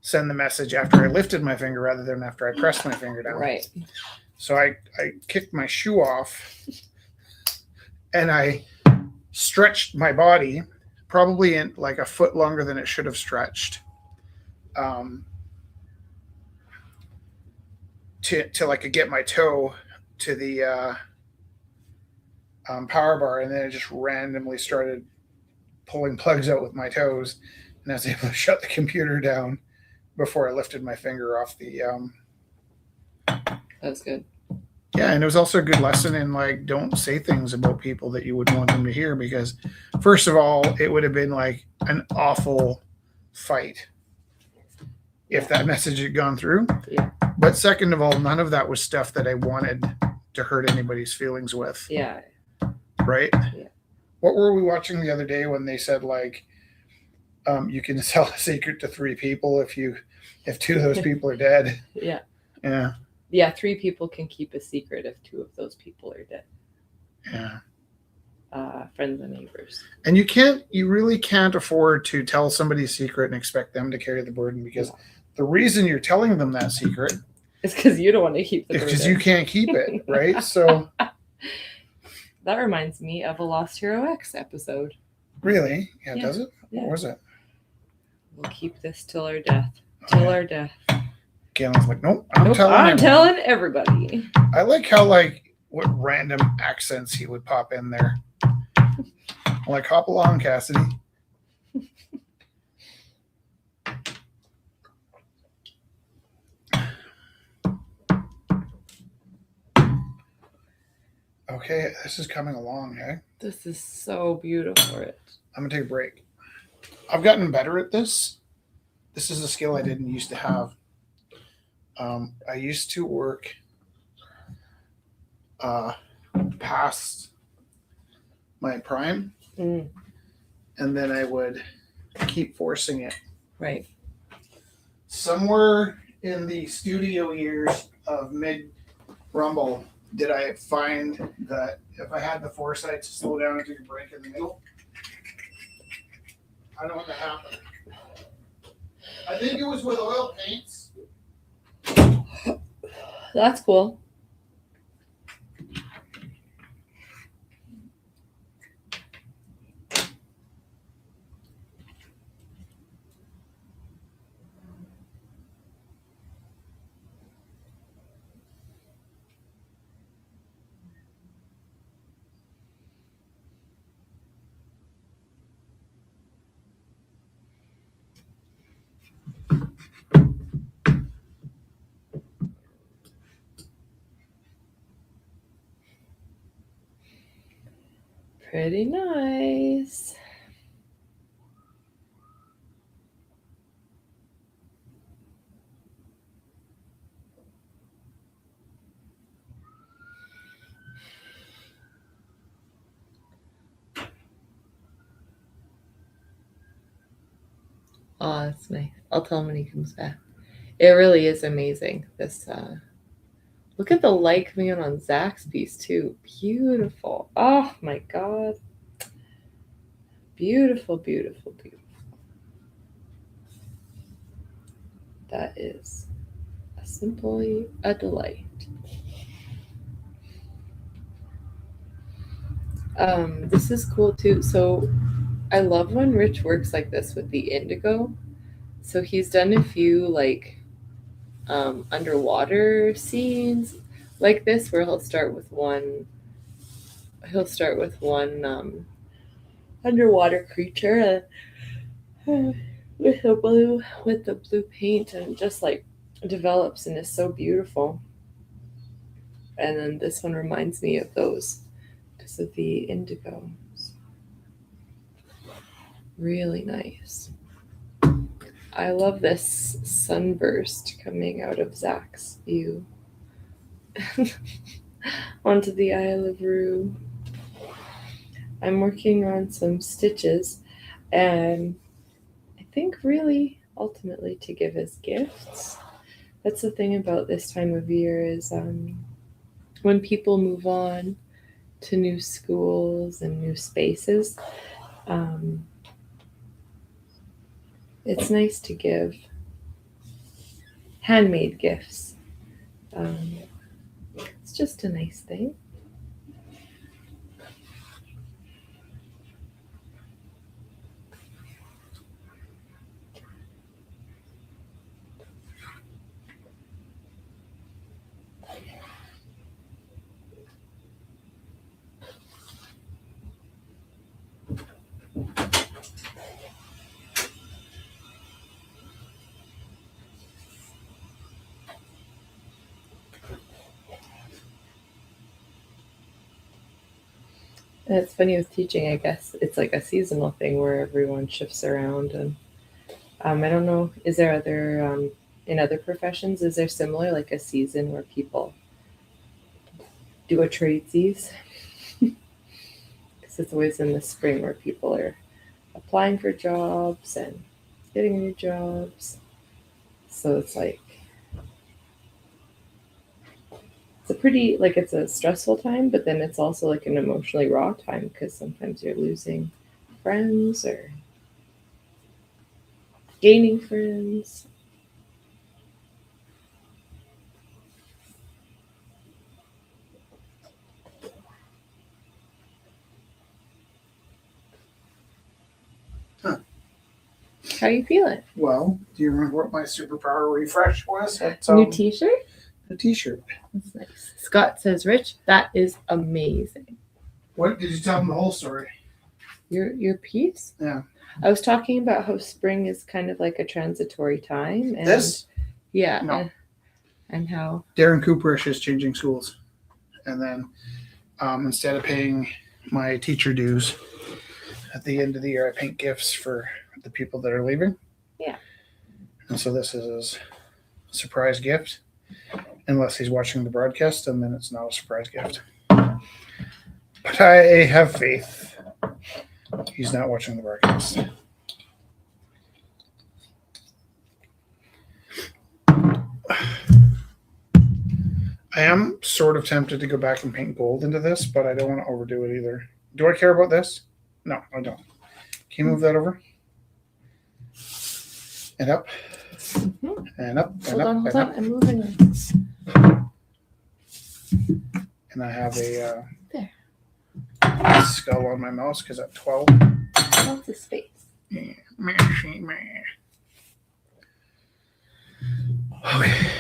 send the message after I lifted my finger rather than after I pressed my finger down. Right. So I kicked my shoe off and I stretched my body probably in like a foot longer than it should have stretched. To like get my toe to the power bar, and then it just randomly started pulling plugs out with my toes, and I was able to shut the computer down before I lifted my finger off the That was good. Yeah, and it was also a good lesson in like don't say things about people that you wouldn't want them to hear, because first of all, it would have been like an awful fight if that message had gone through. Yeah. But second of all, none of that was stuff that I wanted to hurt anybody's feelings with. Yeah. Right? Yeah. What were we watching the other day when they said like you can sell a secret to 3 people if 2 of those people are dead? Yeah. Yeah. Yeah, 3 people can keep a secret if 2 of those people are dead. Yeah. Friends and neighbors. And you really can't afford to tell somebody a secret and expect them to carry the burden, because the reason you're telling them that secret is because you don't want to keep the burden. It's because you can't keep it, right? So that reminds me of a Lost Hero X episode. Really? Yeah, Yeah. does it? Yeah. What was it? We'll keep this till our death. Till our death. Galen's like, nope, I'm telling telling everybody. I like how what random accents he would pop in there. I'm like, hop along, Cassidy. Okay, this is coming along, hey? This is so beautiful. I'm going to take a break. I've gotten better at this. This is a skill I didn't used to have. I used to work past my prime, and then I would keep forcing it. Right. Somewhere in the studio years of mid-rumble, did I find that if I had the foresight to slow down and take a break in the middle, I don't know what that happened. I think it was with oil paints. That's cool. Pretty nice. Oh, that's nice. I'll tell him when he comes back. It really is amazing. This look at the light coming out on Zach's piece too. Beautiful. Oh my god. Beautiful, beautiful, beautiful. That is simply a delight. This is cool too. So I love when Rich works like this with the indigo. So he's done a few like underwater scenes like this where he'll start with one underwater creature with the blue paint, and just like develops and is so beautiful. And then this one reminds me of those because of the indigo. Really nice. I love this sunburst coming out of Zach's view onto the Isle of Roux. I'm working on some stitches, and I think really ultimately to give as gifts. That's the thing about this time of year is when people move on to new schools and new spaces, it's nice to give handmade gifts. It's just a nice thing. And it's funny with teaching, I guess it's like a seasonal thing where everyone shifts around. And I don't know, is there other, in other professions, is there similar, like a season where people do a tradesies? Because it's always in the spring where people are applying for jobs and getting new jobs. So it's like, it's a pretty, like, it's a stressful time, but then it's also like an emotionally raw time because sometimes you're losing friends or gaining friends. Huh. How you feeling? Well, do you remember what my superpower refresh was? New t-shirt? A t-shirt. That's nice. Scott says, Rich, that is amazing. What did you tell him the whole story? Your piece? Yeah. I was talking about how spring is kind of like a transitory time. And This? yeah. No. And how Darren Cooperish is changing schools. And then instead of paying my teacher dues at the end of the year, I paint gifts for the people that are leaving. Yeah. And so this is a surprise gift. Unless he's watching the broadcast, and then it's not a surprise gift. But I have faith he's not watching the broadcast. I am sort of tempted to go back and paint gold into this, but I don't want to overdo it either. Do I care about this? No, I don't. Can you move that over? And up. Mm-hmm. And up. And Hold up. on, and hold up. on. I'm moving on. And I have a There. skull on my mouse because at 12. Lots of space. Yeah, man. Okay.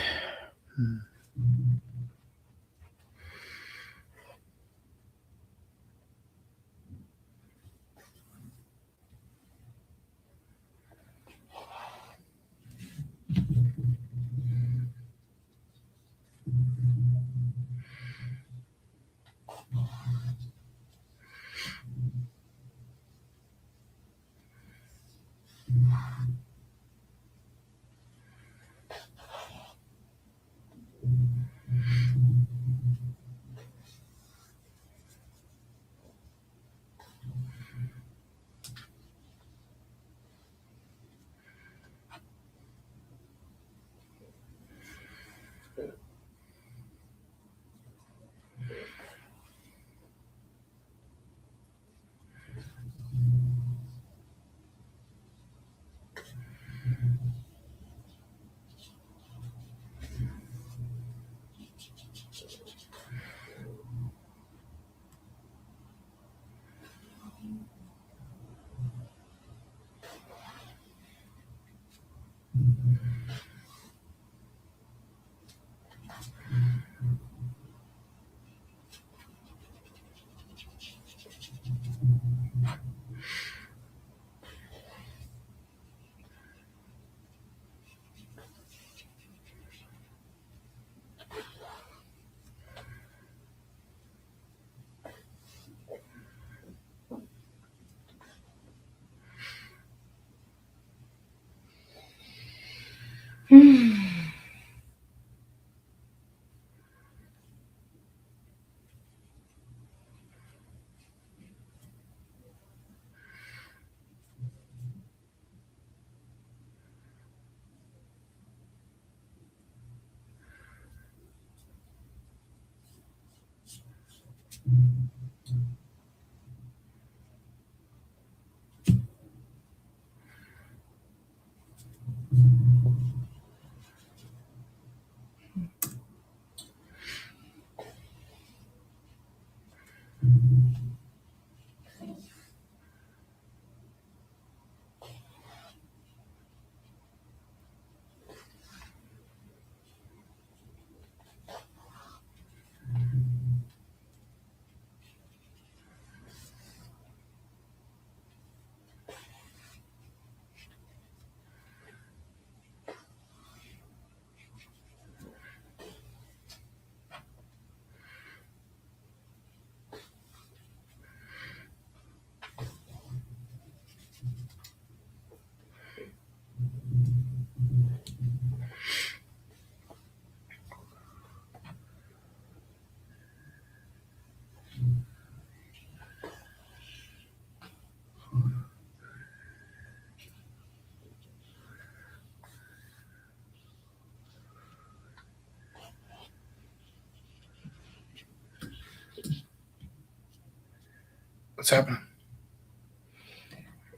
What's happening?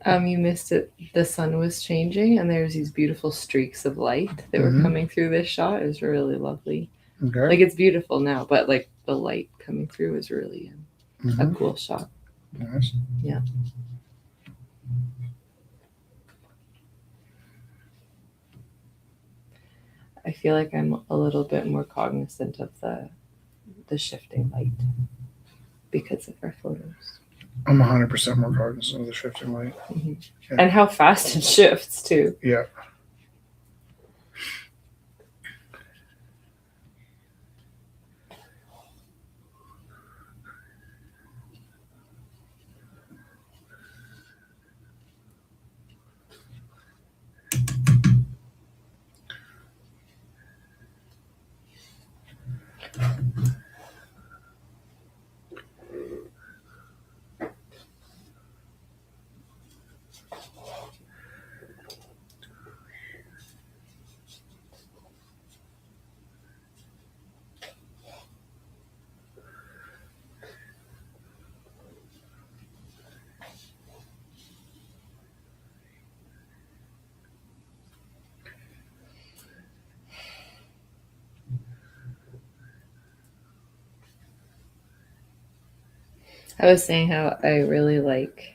You missed it. The sun was changing, and there's these beautiful streaks of light that were Mhm. coming through this shot. It was really lovely. Okay. Like, it's beautiful now, but like the light coming through is really a Mhm. cool shot. Nice. Yeah. I feel like I'm a little bit more cognizant of the shifting light because of our photos. I'm 100% more cognizant of the shifting light. Mhm. Yeah. And how fast it shifts too. Yeah. I was saying how I really like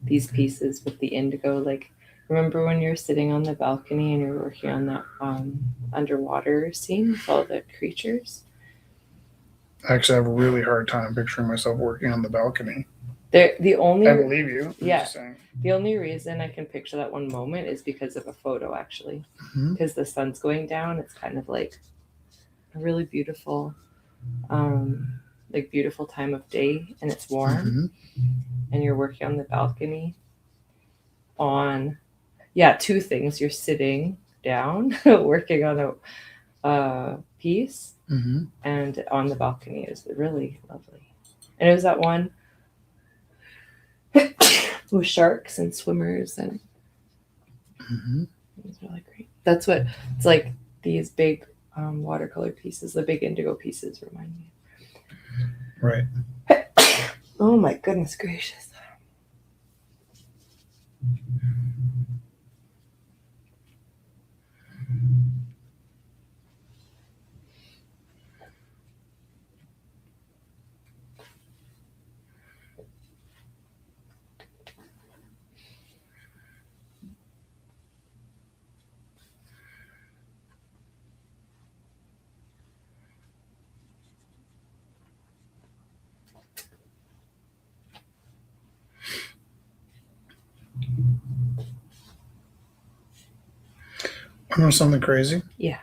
these pieces with the indigo. Like, remember when you're sitting on the balcony and you're working on that underwater scene with all the creatures? I actually have a really hard time picturing myself working on the balcony. The only I believe you. I'm Yeah. just saying. The only reason I can picture that one moment is because of a photo, actually. Mhm. Because the sun's going down, it's kind of like a really beautiful, beautiful time of day, and it's warm, Mhm. and you're working on the balcony. Two things: you're sitting down, working on a piece, Mhm. and on the balcony is really lovely. And it was that one with sharks and swimmers, and Mhm. it was really great. That's what it's like. These big watercolor pieces, the big indigo pieces, remind me. Right. Oh my goodness gracious! I know something crazy. Yeah.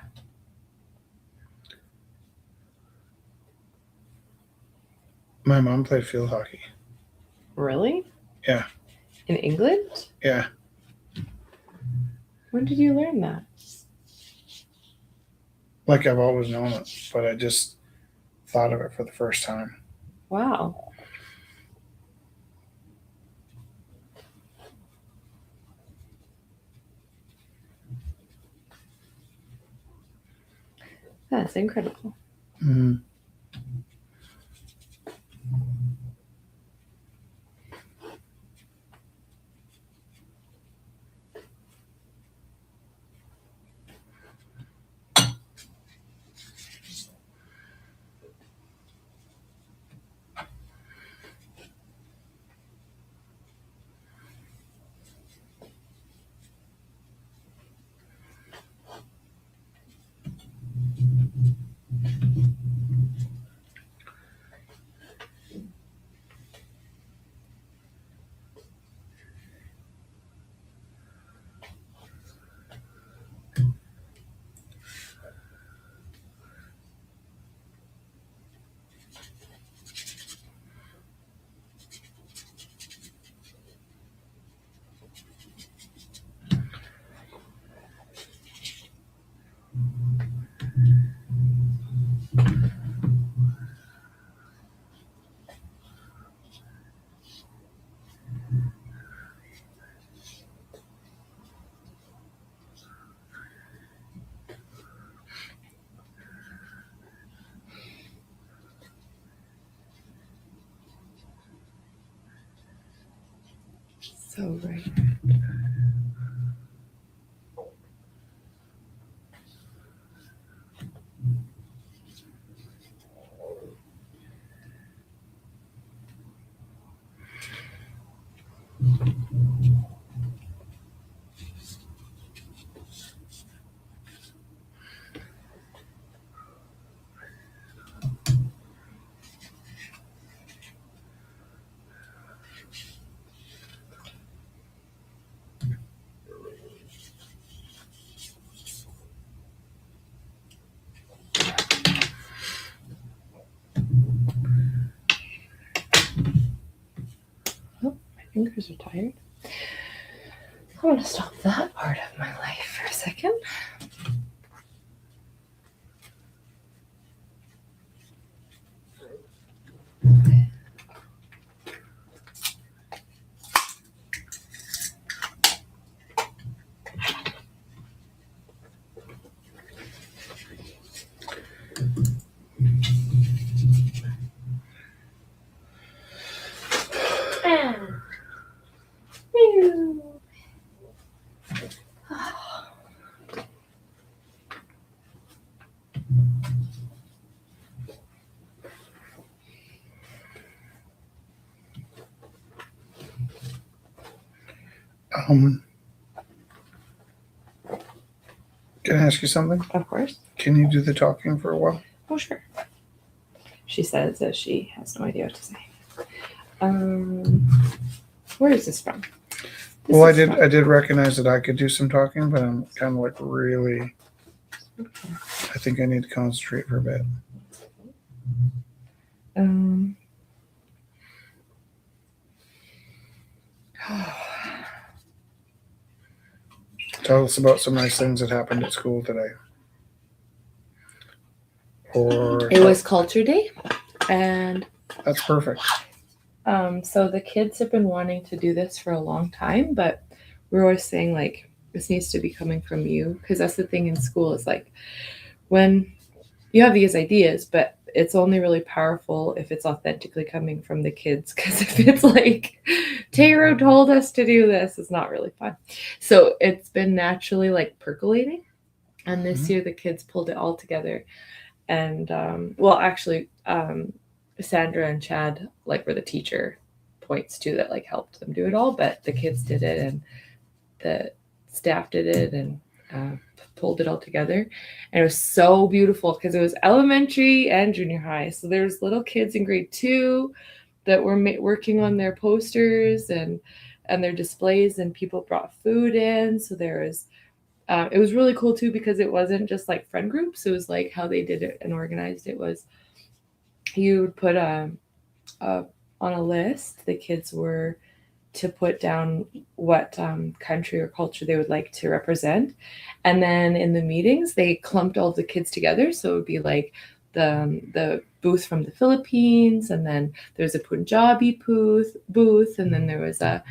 My mom played field hockey. Really? Yeah. In England? Yeah. When did you learn that? Like I've always known it, but I just thought of it for the first time. Wow. That's incredible. Mm-hmm. So right. Oh, my fingers are tired. I want to stop that part of my life for a second. Can I ask you something? Of course. Can you do the talking for a while? Oh, sure. She says that she has no idea what to say. Where is this from? Well, I did recognize that I could do some talking, but I'm kind of like really. I think I need to concentrate for a bit. Tell us about some nice things that happened at school today. Or it was Culture Day, and that's perfect. So the kids have been wanting to do this for a long time, but we're always saying like this needs to be coming from you, because that's the thing in school is like when you have these ideas, but it's only really powerful if it's authentically coming from the kids, because if it's like Taro told us to do this, it's not really fun. So it's been naturally like percolating, and this year the kids pulled it all together. And Sandra and Chad like were the teacher points too that like helped them do it all, but the kids did it and the staff did it and pulled it all together. And it was so beautiful because it was elementary and junior high, so there's little kids in grade 2 that were working on their posters and their displays, and people brought food in, so there was it was really cool too because it wasn't just like friend groups. It was like how they did it and organized it was you would put a on a list. The kids were to put down what country or culture they would like to represent, and then in the meetings they clumped all the kids together. So it would be like the booth from the Philippines, and then there's a Punjabi booth, and then there was a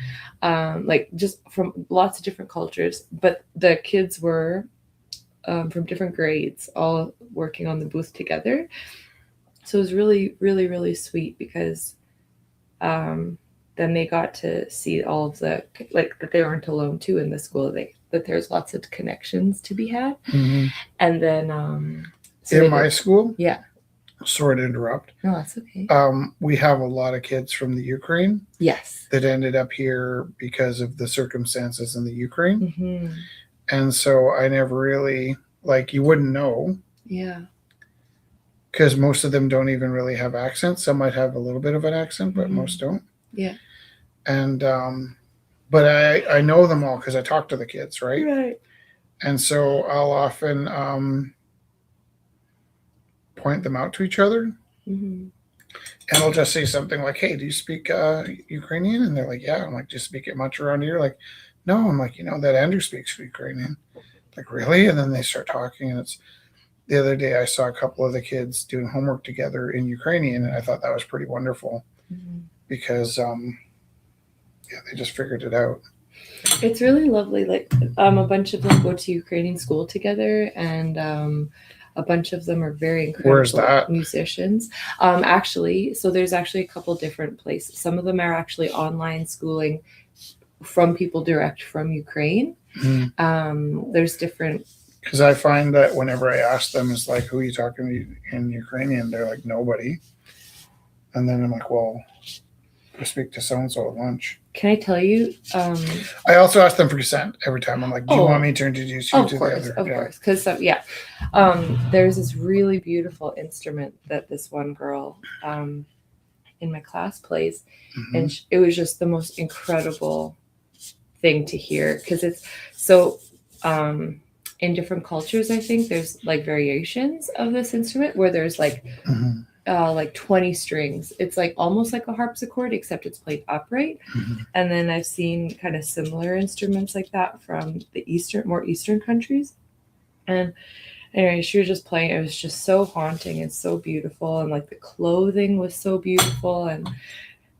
like just from lots of different cultures. But the kids were from different grades, all working on the booth together. So it was really, really, really sweet because then they got to see all of the like that they weren't alone too in the school. That there's lots of connections to be had, and then so in my school, yeah. Sorry to interrupt. No, that's okay. We have a lot of kids from the Ukraine. Yes. That ended up here because of the circumstances in the Ukraine, Mm-hmm. and so I never really like you wouldn't know. Yeah. Because most of them don't even really have accents. Some might have a little bit of an accent, but most don't. Yeah. And but I know them all because I talk to the kids, right? Right. And so I'll often point them out to each other, and I'll just say something like, "Hey, do you speak Ukrainian?" And they're like, "Yeah." I'm like, "Do you speak it much around here?" Like, "No." I'm like, "You know that Andrew speaks Ukrainian." Like, really? And then they start talking, and it's. The other day, I saw a couple of the kids doing homework together in Ukrainian, and I thought that was pretty wonderful because, yeah, they just figured it out. It's really lovely. Like a bunch of them go to Ukrainian school together, and a bunch of them are very incredible Where's that? musicians. Actually, so there's actually a couple different places. Some of them are actually online schooling from people direct from Ukraine. There's different. Because I find that whenever I ask them, it's like, who are you talking to in Ukrainian? They're like, nobody. And then I'm like, well, I speak to so-and-so at lunch. Can I tell you? I also ask them for consent every time. I'm like, do you want me to introduce you to the other? Of course. Because, there's this really beautiful instrument that this one girl in my class plays. And it was just the most incredible thing to hear. Because it's so... in different cultures, I think there's like variations of this instrument where there's like 20 strings. It's like almost like a harpsichord, except it's played upright. And then I've seen kind of similar instruments like that from the more eastern countries. And anyway, she was just playing. It was just so haunting and so beautiful, and like the clothing was so beautiful, and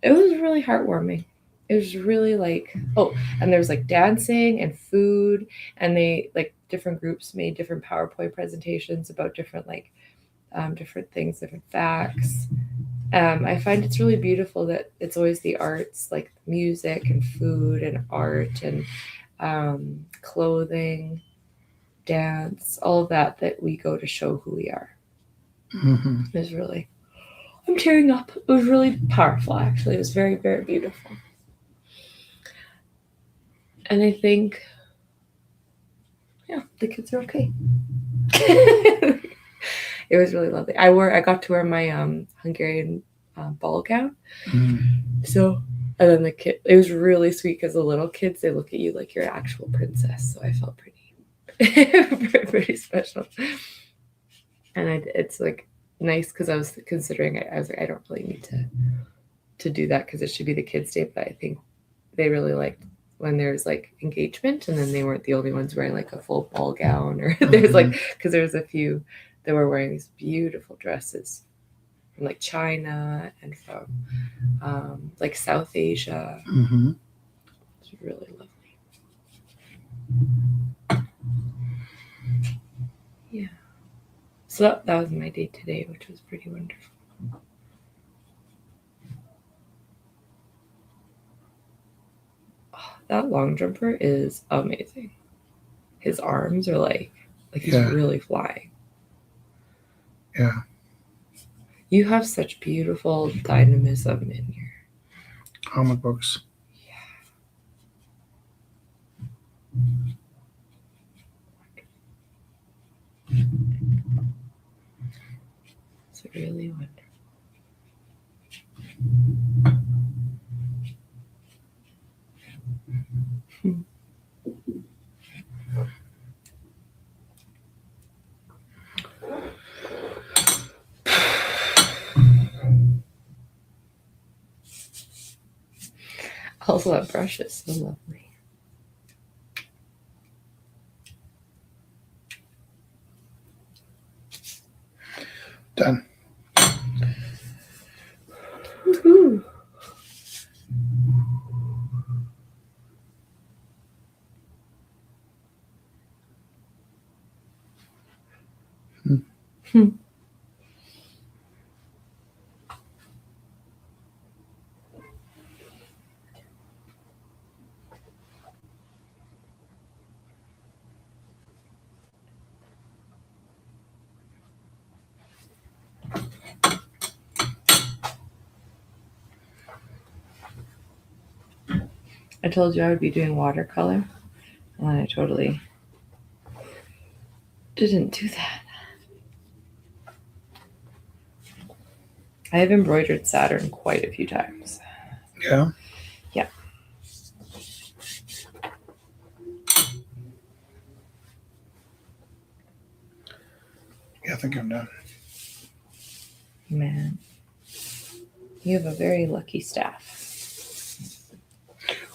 it was really heartwarming. It was really like, and there was like dancing and food, and they like different groups made different PowerPoint presentations about different like different things, different facts. I find it's really beautiful that it's always the arts, like music and food and art and clothing, dance, all of that we go to show who we are. It was really, I'm tearing up. It was really powerful, actually. It was very, very beautiful. And I think, the kids are okay. It was really lovely. I got to wear my Hungarian ball gown. So, and then the kid, it was really sweet because the little kids, they look at you like you're an actual princess. So I felt pretty special. And it's like nice because I was considering, I was like, I don't really need to do that because it should be the kids' day. But I think they really liked when there's like engagement, and then they weren't the only ones wearing like a full ball gown, or there's like, because there's a few that were wearing these beautiful dresses from like China and from like South Asia. It's really lovely. Yeah. So that was my day today, which was pretty wonderful. That long jumper is amazing. His arms are like he's really flying. Yeah. You have such beautiful dynamism in your comic books. It's really wonderful. Oh, that brush is so lovely. Done. Woohoo. I told you I would be doing watercolor, and I totally didn't do that. I have embroidered Saturn quite a few times. Yeah. Yeah. Yeah, I think I'm done. Man, you have a very lucky staff.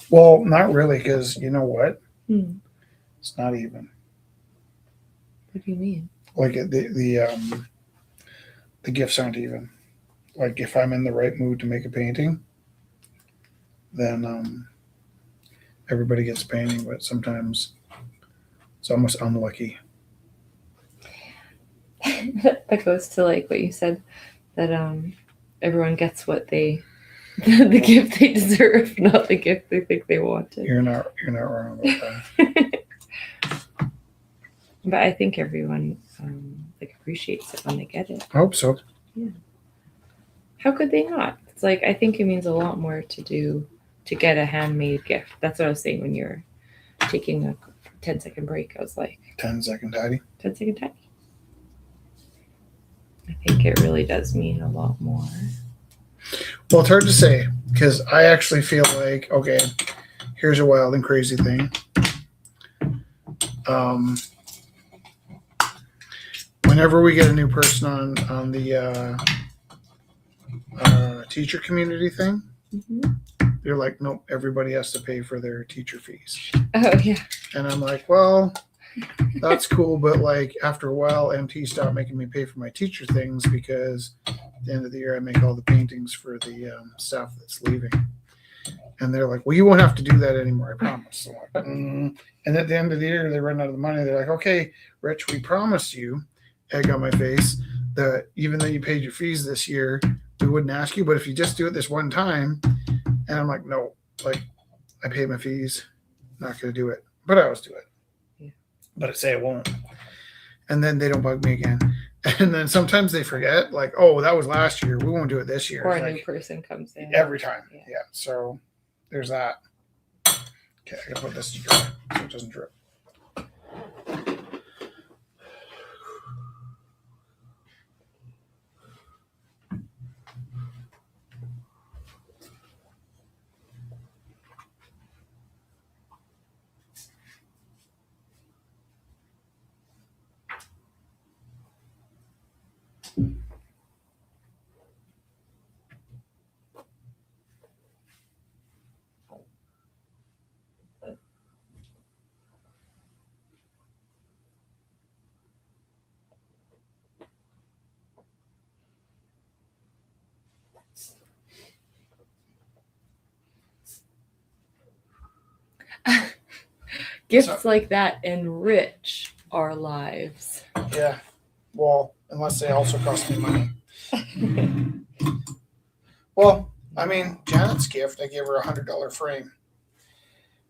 Well, not really, because you know what? It's not even. What do you mean? Like the gifts aren't even. Like if I'm in the right mood to make a painting, then everybody gets painting, but sometimes it's almost unlucky. That goes to like what you said, that everyone gets what they the gift they deserve, not the gift they think they wanted. You're not wrong about that. But I think everyone like appreciates it when they get it. I hope so. How could they not? It's like, I think it means a lot more to get a handmade gift. That's what I was saying when you were taking a 10-second break. I was like, 10-second tidy. 10-second time. I think it really does mean a lot more. Well, it's hard to say because I actually feel like, okay, here's a wild and crazy thing. Whenever we get a new person on the teacher community thing, they're like, nope, everybody has to pay for their teacher fees. Oh, yeah. And I'm like, well, that's cool, but like after a while, MT stopped making me pay for my teacher things because at the end of the year, I make all the paintings for the staff that's leaving. And they're like, well, you won't have to do that anymore, I promise. So like, And at the end of the year, they run out of the money. They're like, okay, Rich, we promised you, egg on my face, that even though you paid your fees this year, we wouldn't ask you, but if you just do it this one time. And I'm like, no, like I paid my fees, not going to do it, but I always do it. Yeah. But I say I won't. And then they don't bug me again. And then sometimes they forget, like, oh, that was last year. We won't do it this year. Or It's a like, new person comes in. every time. Yeah. Yeah. So there's that. Okay, I gotta put this to dry so it doesn't drip. Gifts like that enrich our lives. Yeah. Well, unless they also cost me money. Well, I mean, Janet's gift, I gave her $100 frame.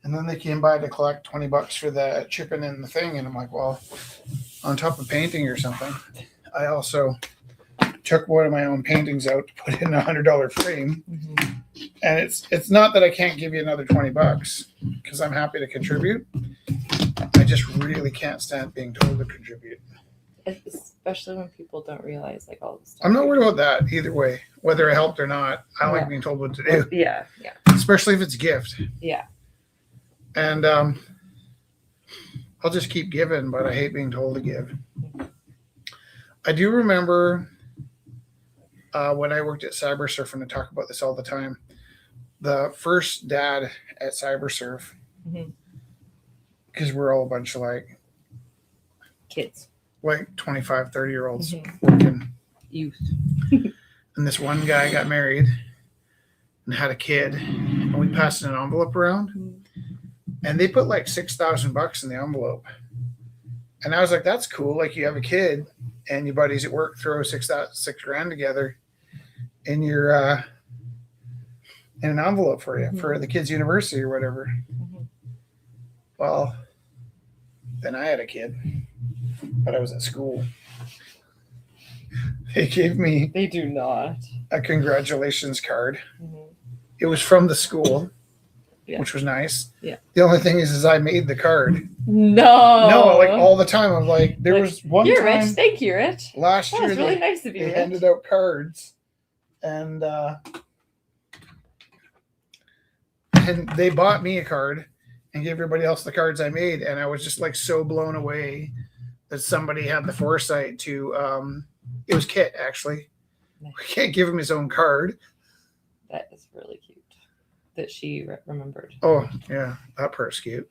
And then they came by to collect $20 for the chipping in the thing. And I'm like, well, on top of painting or something, I also took one of my own paintings out to put in a $100 frame. And it's not that I can't give you another $20 because I'm happy to contribute. I just really can't stand being told to contribute. Especially when people don't realize like all this stuff. I'm not worried about that either way, whether I helped or not. I don't Yeah. like being told what to do, Yeah. especially if it's a gift. Yeah. And I'll just keep giving, but I hate being told to give. I do remember when I worked at Cyber Surf, and I talk about this all the time. The first dad at CyberSurf Mhm. because we're all a bunch of like Kids. 25, 30-year-olds Mhm. working. Youth. And this one guy got married and had a kid, and we passed an envelope around, and they put like $6,000 in the envelope. And I was like, that's cool. Like, you have a kid and your buddies at work throw $6,000 together in your in an envelope for you for the kid's university or whatever. Mhm. Well, then I had a kid, but I was at school. They gave me They do not. a congratulations card. Mhm. It was from the school, Yeah. which was nice. Yeah. The only thing is I made the card. No. No, like all the time. I'm like, there Like, was one You're time rich. Thank you, Rich. last That year was really they, nice of you, they Rich. handed out cards, and they bought me a card and gave everybody else the cards I made, and I was just like so blown away that somebody had the foresight to. It was Kit, actually. Nice. We can't give him his own card. That is really cute that she remembered. Oh yeah, that part's cute.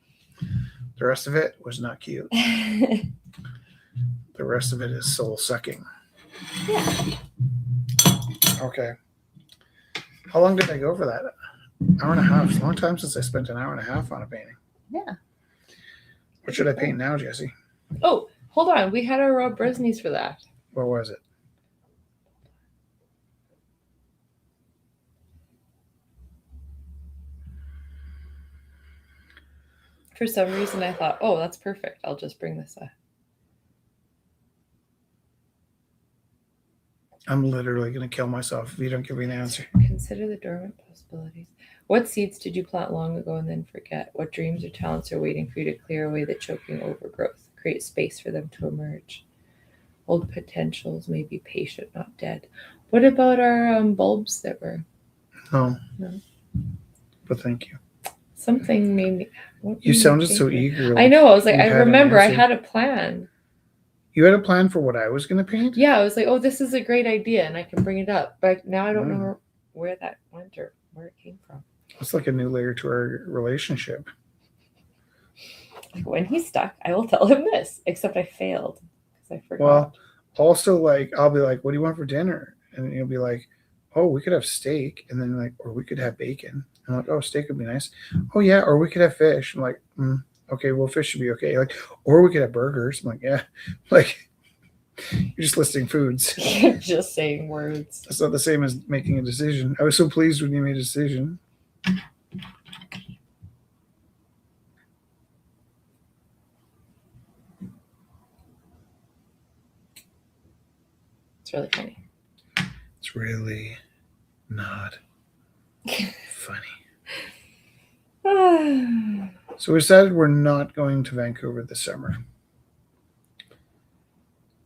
The rest of it was not cute. The rest of it is soul sucking. Yeah. Okay. How long did I go for that? Hour and a half. It's a long time since I spent an hour and a half on a painting. Yeah. What should I paint now, Jesse? Oh, hold on. We had our Rob Brisneys for that. What was it? For some reason, I thought, oh, that's perfect. I'll just bring this up. I'm literally going to kill myself if you don't give me an answer. Consider the dormant possibilities. What seeds did you plant long ago and then forget? What dreams or talents are waiting for you to clear away the choking overgrowth? Create space for them to emerge. Old potentials may be patient, not dead. What about our bulbs that were? No. No. But thank you. Something made me. You sounded so eager. I know. I was like, I you had an remember I answer. had a plan. You had a plan for what I was going to paint? Yeah, I was like, oh, this is a great idea, and I can bring it up. But now I don't know where that went or where it came from. It's like a new layer to our relationship. When he's stuck, I will tell him this, except I failed because I forgot. Well, also, like, I'll be like, what do you want for dinner? And you'll be like, oh, we could have steak. And then, like, or we could have bacon. I'm like, oh, steak would be nice. Oh, yeah, or we could have fish. I'm like, okay, well, fish should be okay. Like, or we could have burgers. I'm like, yeah. Like, you're just listing foods. You're just saying words. That's not the same as making a decision. I was so pleased when you made a decision. It's really funny. It's really not funny. So we decided we're not going to Vancouver this summer.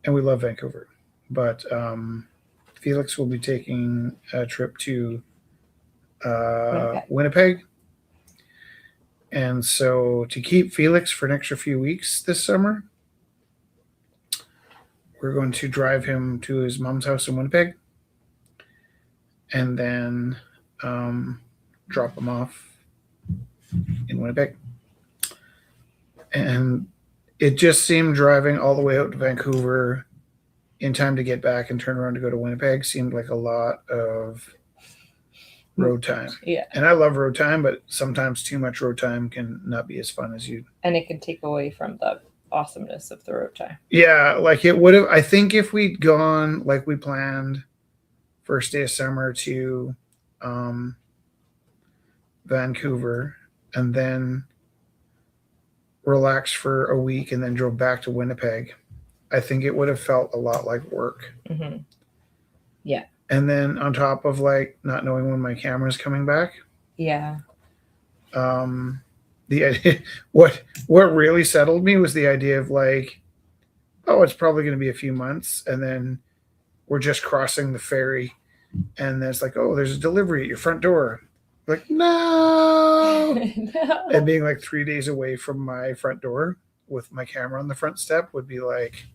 And we love Vancouver. But Felix will be taking a trip to Winnipeg. And so to keep Felix for an extra few weeks this summer, we're going to drive him to his mom's house in Winnipeg and then drop him off in Winnipeg. And it just seemed driving all the way out to Vancouver in time to get back and turn around to go to Winnipeg seemed like a lot of road time. Yeah. And I love road time, but sometimes too much road time can not be as fun as you. And it can take away from the awesomeness of the road time. Yeah, like it would have. I think if we'd gone like we planned, first day of summer to Vancouver, and then relaxed for a week, and then drove back to Winnipeg, I think it would have felt a lot like work. Mm-hmm. Yeah. And then on top of like not knowing when my camera's coming back. Yeah. The idea, what really settled me was the idea of like, oh, it's probably going to be a few months, and then we're just crossing the ferry, and then it's like, oh, there's a delivery at your front door. Like, no. No. And being like 3 days away from my front door with my camera on the front step would be like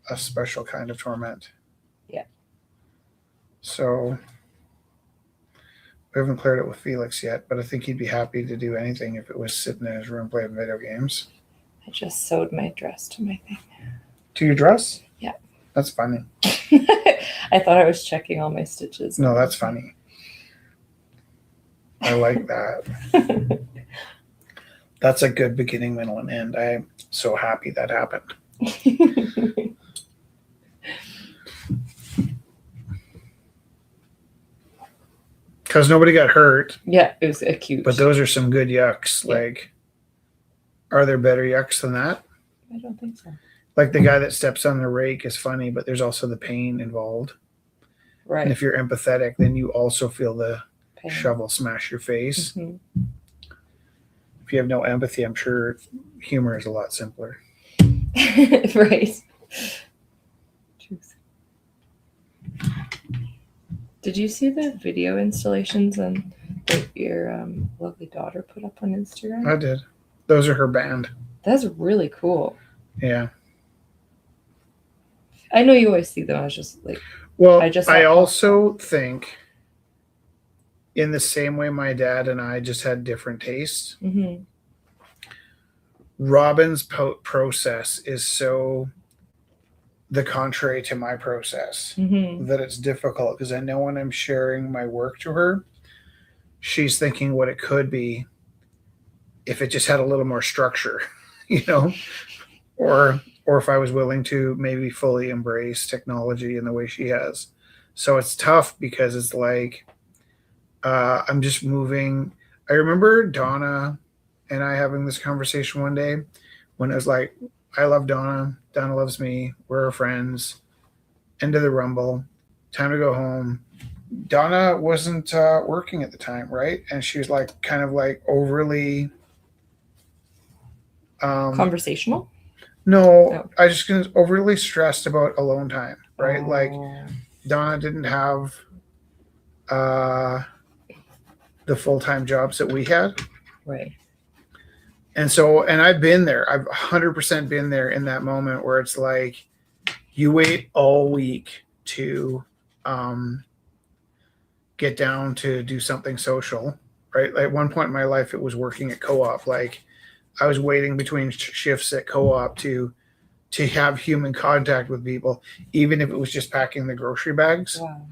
a special kind of torment. Yeah. So We haven't cleared it with Felix yet, but I think he'd be happy to do anything if it was sitting in his room playing video games. I just sewed my dress to my thing. To your dress? Yeah. That's funny. I thought I was checking all my stitches. No, that's funny. I like that. That's a good beginning, middle, and end. I'm so happy that happened. Because nobody got hurt. Yeah, it was acute. But those are some good yucks. Yeah. Like, are there better yucks than that? I don't think so. Like the guy that steps on the rake is funny, but there's also the pain involved. Right. And if you're empathetic, then you also feel the Pain. shovel smash your face. Mhm. If you have no empathy, I'm sure humor is a lot simpler. Right. Truth. Did you see the video installations that your lovely daughter put up on Instagram? I did. Those are her band. That's really cool. Yeah. I know you always see them. I was just like, Well, I I also think in the same way my dad and I just had different tastes, mm-hmm. Robin's process is so the contrary to my process Mm-hmm. that it's difficult because I know when I'm sharing my work to her, she's thinking what it could be if it just had a little more structure, you know, or if I was willing to maybe fully embrace technology in the way she has. So it's tough because it's like I'm just moving. I remember Donna and I having this conversation one day when it was like, I love Donna. Donna loves me. We're her friends. End of the rumble. Time to go home. Donna wasn't working at the time, right? And she was like kind of like overly Conversational? No, I just was overly stressed about alone time, right? Oh. Like Donna didn't have the full-time jobs that we had. Right. And so, and I've been there. I've 100% been there in that moment where it's like you wait all week to get down to do something social, right? Like at one point in my life, it was working at co-op. Like I was waiting between shifts at co-op to have human contact with people, even if it was just packing the grocery bags. Wow.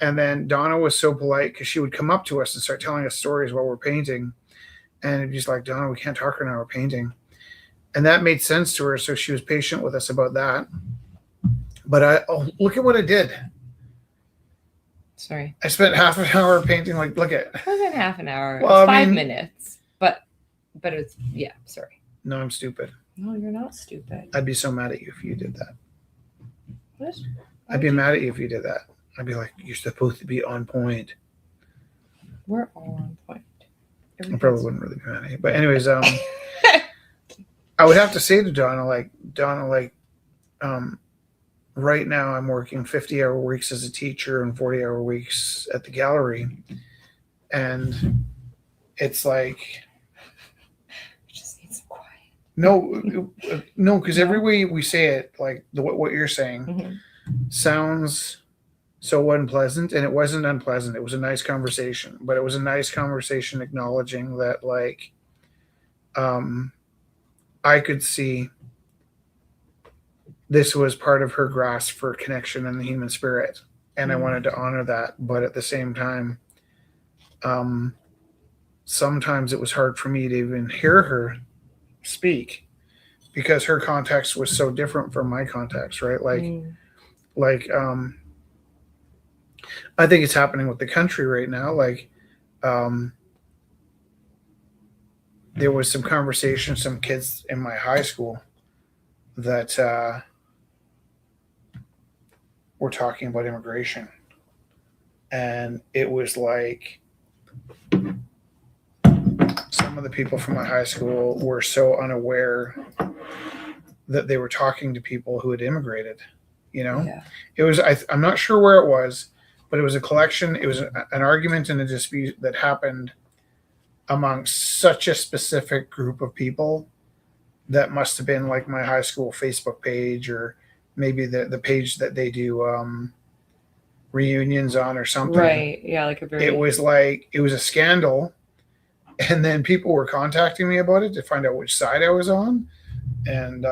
And then Donna was so polite because she would come up to us and start telling us stories while we're painting. And it'd be just like, Donna, we can't talk right now, we're painting. And that made sense to her. So she was patient with us about that. But look at what I did. Sorry. I spent half an hour painting. Like, look at. It wasn't half an hour. Well, It was I 5 mean- minutes. But it's, yeah, sorry. No, I'm stupid. No, you're not stupid. I'd be so mad at you if you did that. What? I'd be mad at you if you did that. I'd be like, you're supposed to be on point. We're all on point. I probably wouldn't really be mad at you. But anyways, I would have to say to Donna, right now I'm working 50-hour weeks as a teacher and 40-hour weeks at the gallery. And it's like, We just need some quiet. no, because every way we say it, like what you're saying, Mhm. sounds so unpleasant, and it wasn't unpleasant. It was a nice conversation, but it was a nice conversation acknowledging that, like, I could see this was part of her grasp for connection in the human spirit, and I wanted to honor that. But at the same time, sometimes it was hard for me to even hear her speak because her context was so different from my context, right? Like I think it's happening with the country right now. Like there was some conversation, some kids in my high school that were talking about immigration, and it was like some of the people from my high school were so unaware that they were talking to people who had immigrated. You know, Yeah. it was, I'm not sure where it was, but it was a collection. It was an argument and a dispute that happened amongst such a specific group of people that must have been like my high school Facebook page, or maybe the page that they do reunions on or something. Right. Yeah, like a very. It was a scandal. And then people were contacting me about it to find out which side I was on. And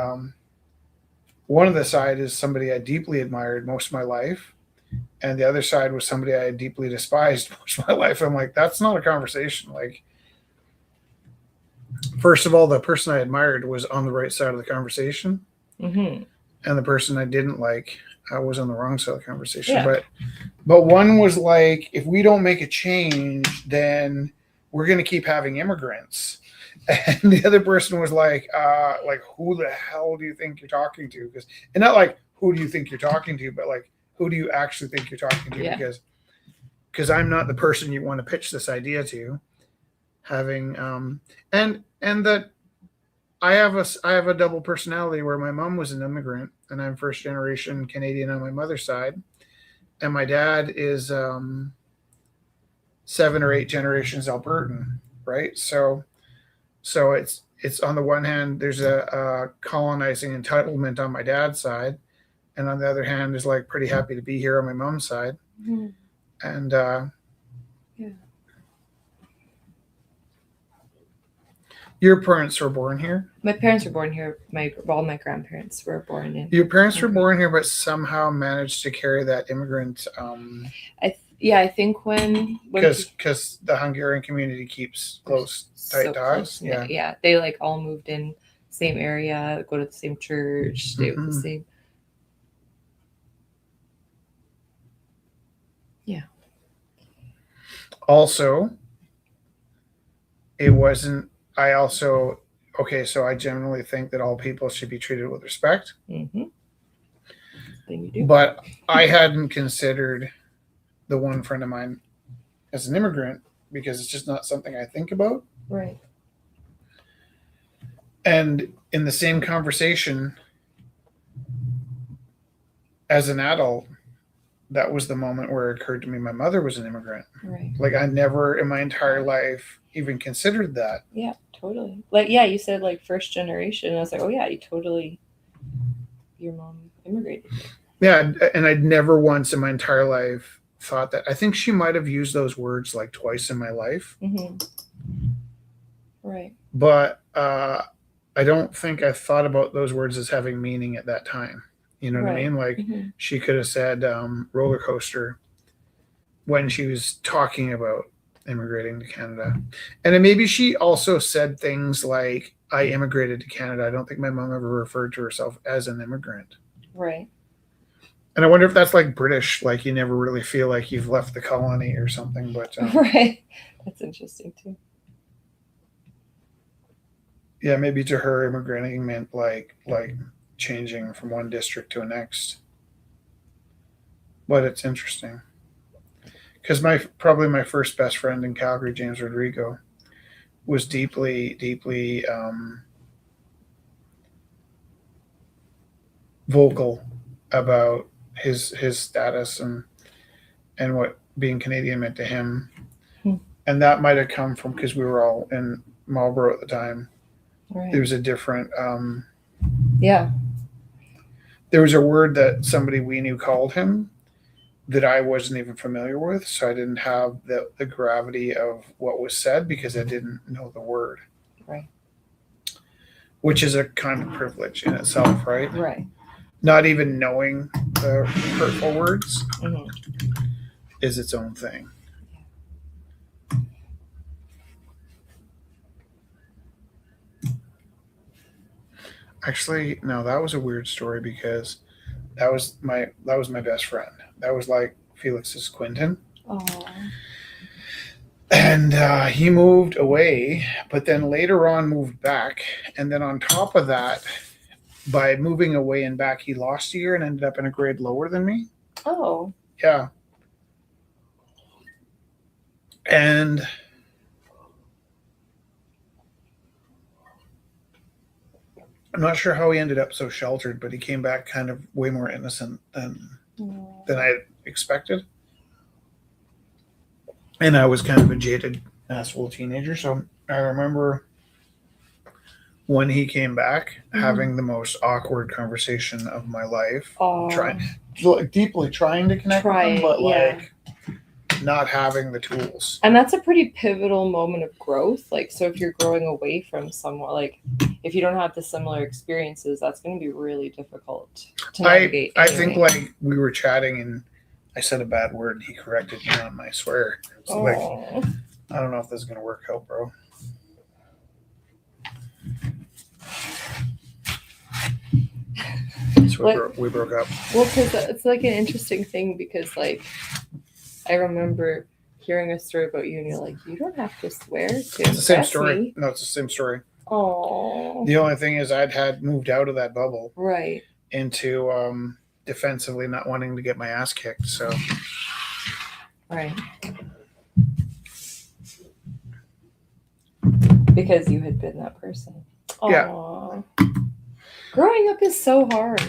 one of the side is somebody I deeply admired most of my life. And the other side was somebody I deeply despised most of my life. I'm like, that's not a conversation. Like, first of all, the person I admired was on the right side of the conversation. Mm-hmm. And the person I didn't like was on the wrong side of the conversation. Yeah. But one was like, if we don't make a change, then we're going to keep having immigrants. And the other person was like, who the hell do you think you're talking to? And not like, who do you think you're talking to, but like, who do you actually think you're talking to? Yeah. Because I'm not the person you want to pitch this idea to. Having and that I have a double personality where my mom was an immigrant and I'm first generation Canadian on my mother's side, and my dad is 7 or 8 generations Albertan, right? So it's on the one hand there's a colonizing entitlement on my dad's side, and on the other hand is like pretty happy to be here on my mom's side. Mm-hmm. And yeah. Your parents were born here? My parents were born here. All my grandparents were born in. Your parents were born here, but somehow managed to carry that immigrant. I think when because the Hungarian community keeps close, tight ties. Yeah, they like all moved in same area, go to the same church, stay with the same. Yeah. Also, it wasn't. So I generally think that all people should be treated with respect. Mm-hmm. Then you do. But I hadn't considered the one friend of mine as an immigrant because it's just not something I think about. Right. And in the same conversation, as an adult, that was the moment where it occurred to me my mother was an immigrant. Right. Like I never in my entire life even considered that. Yeah, totally. Like, yeah, you said like first generation. And I was like, oh yeah, your mom immigrated. Yeah, and I'd never once in my entire life thought that. I think she might have used those words like twice in my life. Mm-hmm. Right. But I don't think I thought about those words as having meaning at that time. You know what I mean? Like she could have said roller coaster when she was talking about immigrating to Canada. And then maybe she also said things like, I immigrated to Canada. I don't think my mom ever referred to herself as an immigrant. Right. And I wonder if that's like British, like you never really feel like you've left the colony or something. But right. That's interesting too. Yeah, maybe to her immigrating meant like changing from one district to the next. But it's interesting. Because probably my first best friend in Calgary, James Rodrigo, was deeply, deeply vocal about his status and what being Canadian meant to him. And that might have come from because we were all in Marlborough at the time. Right. There was a different yeah. There was a word that somebody we knew called him that I wasn't even familiar with, so I didn't have the gravity of what was said because I didn't know the word. Right. Which is a kind of privilege in itself, right? Right. Not even knowing the hurtful words is its own thing. Actually, no, that was a weird story because that was my best friend. That was like Felix's Quentin. Oh. And he moved away, but then later on moved back. And then on top of that, by moving away and back, he lost a year and ended up in a grade lower than me. Oh. Yeah. And I'm not sure how he ended up so sheltered, but he came back kind of way more innocent than I expected. And I was kind of a jaded asshole teenager. So I remember when he came back having the most awkward conversation of my life, like deeply trying to connect with them, but yeah. like not having the tools. And that's a pretty pivotal moment of growth. Like, so if you're growing away from someone, like if you don't have the similar experiences, that's going to be really difficult to navigate. I think like we were chatting and I said a bad word and he corrected me on my swear. So like, I don't know if this is going to work out, bro. So we broke up. Well, because it's like an interesting thing because like I remember hearing a story about you and you're like, you don't have to swear to It's the same story. me. No, it's the same story. Oh. The only thing is had moved out of that bubble. Right. Into defensively not wanting to get my ass kicked. So. Right. Because you had been that person. Aww. Yeah. Growing up is so hard.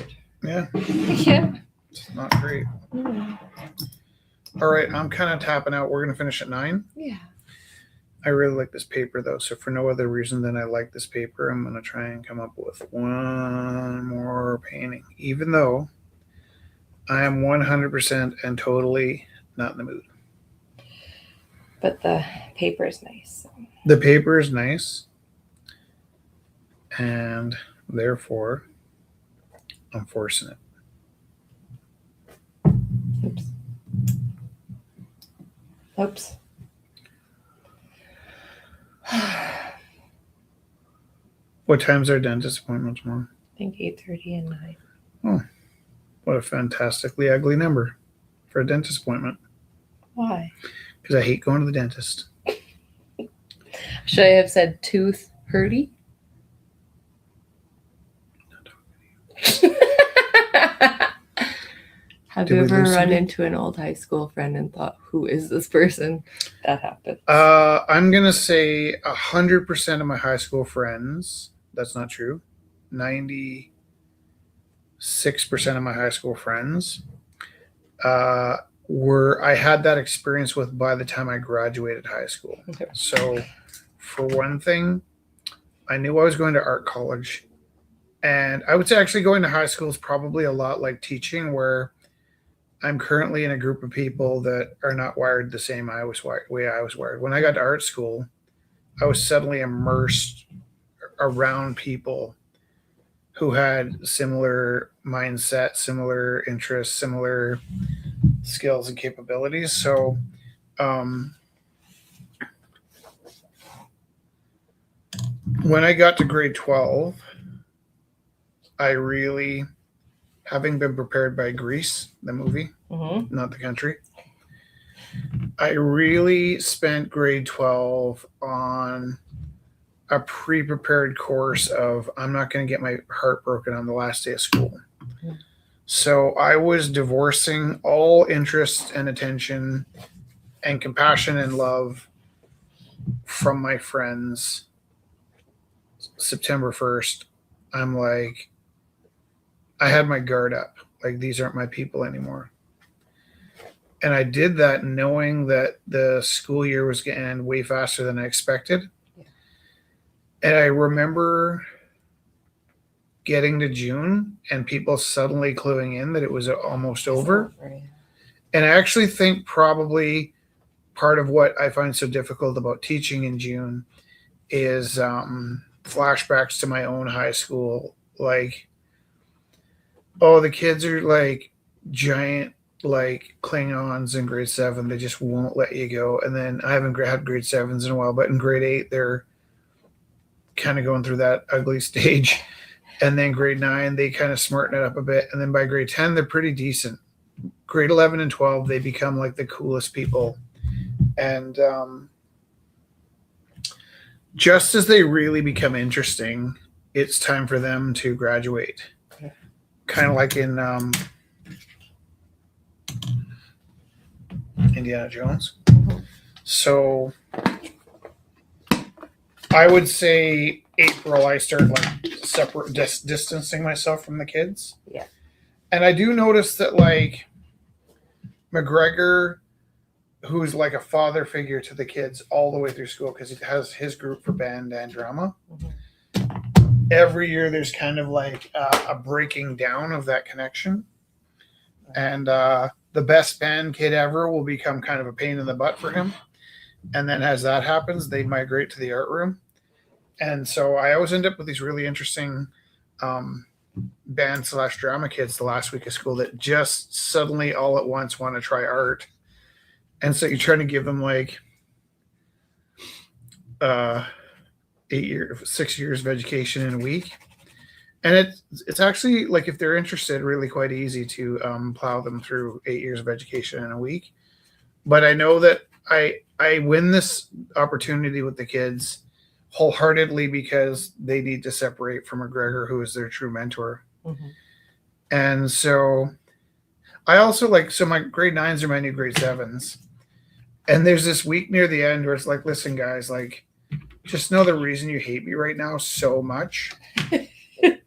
Yeah. Yeah. It's not great. Mm. All right, I'm kind of tapping out. We're going to finish at 9. Yeah. I really like this paper, though. So for no other reason than I like this paper, I'm going to try and come up with one more painting, even though I am 100% and totally not in the mood. But the paper is nice. So. The paper is nice. And therefore, I'm forcing it. Oops. Oops. What time's our dentist appointment tomorrow? I think 8:30 and 9. Oh, what a fantastically ugly number for a dentist appointment. Why? Because I hate going to the dentist. Should I have said tooth hurty? Have you ever run into an old high school friend and thought, who is this person? That happened. I'm going to say 100% of my high school friends, that's not true, 96% of my high school friends I had that experience with by the time I graduated high school. Okay. So for one thing, I knew I was going to art college. And I would say actually going to high school is probably a lot like teaching, where I'm currently in a group of people that are not wired the same way I was wired. When I got to art school, I was suddenly immersed around people who had similar mindset, similar interests, similar skills and capabilities. So when I got to grade 12, I really, having been prepared by Grease, the movie, not the country, I really spent grade 12 on a pre-prepared course of I'm not going to get my heart broken on the last day of school. Mm-hmm. So I was divorcing all interest and attention and compassion and love from my friends. September 1st, I'm like, I had my guard up. Like, these aren't my people anymore. And I did that knowing that the school year was going to end way faster than I expected. Yeah. And I remember getting to June and people suddenly cluing in that it was almost over. Yeah. And I actually think probably part of what I find so difficult about teaching in June is flashbacks to my own high school. Like, oh, the kids are like giant, like Klingons in grade 7. They just won't let you go. And then I haven't had grade 7s in a while, but in grade 8, they're kind of going through that ugly stage. And then grade 9, they kind of smarten it up a bit. And then by grade 10, they're pretty decent. Grade 11 and 12, they become like the coolest people. And just as they really become interesting, it's time for them to graduate. Kind of like in Indiana Jones. Mm-hmm. So I would say April, I started like distancing myself from the kids. Yeah. And I do notice that like McGregor, who's like a father figure to the kids all the way through school, because he has his group for band and drama. Mm-hmm. Every year there's kind of like a breaking down of that connection. and the best band kid ever will become kind of a pain in the butt for him. And then as that happens, they migrate to the art room. And so I always end up with these really interesting band / drama kids the last week of school that just suddenly all at once want to try art. And so you're trying to give them like 6 years of education in a week. And it's actually, like, if they're interested, really quite easy to plow them through 8 years of education in a week. But I know that I win this opportunity with the kids wholeheartedly because they need to separate from McGregor, who is their true mentor. Mm-hmm. And so I also so my grade 9s are my new grade 7s. And there's this week near the end where it's like, listen, guys, like, just know the reason you hate me right now so much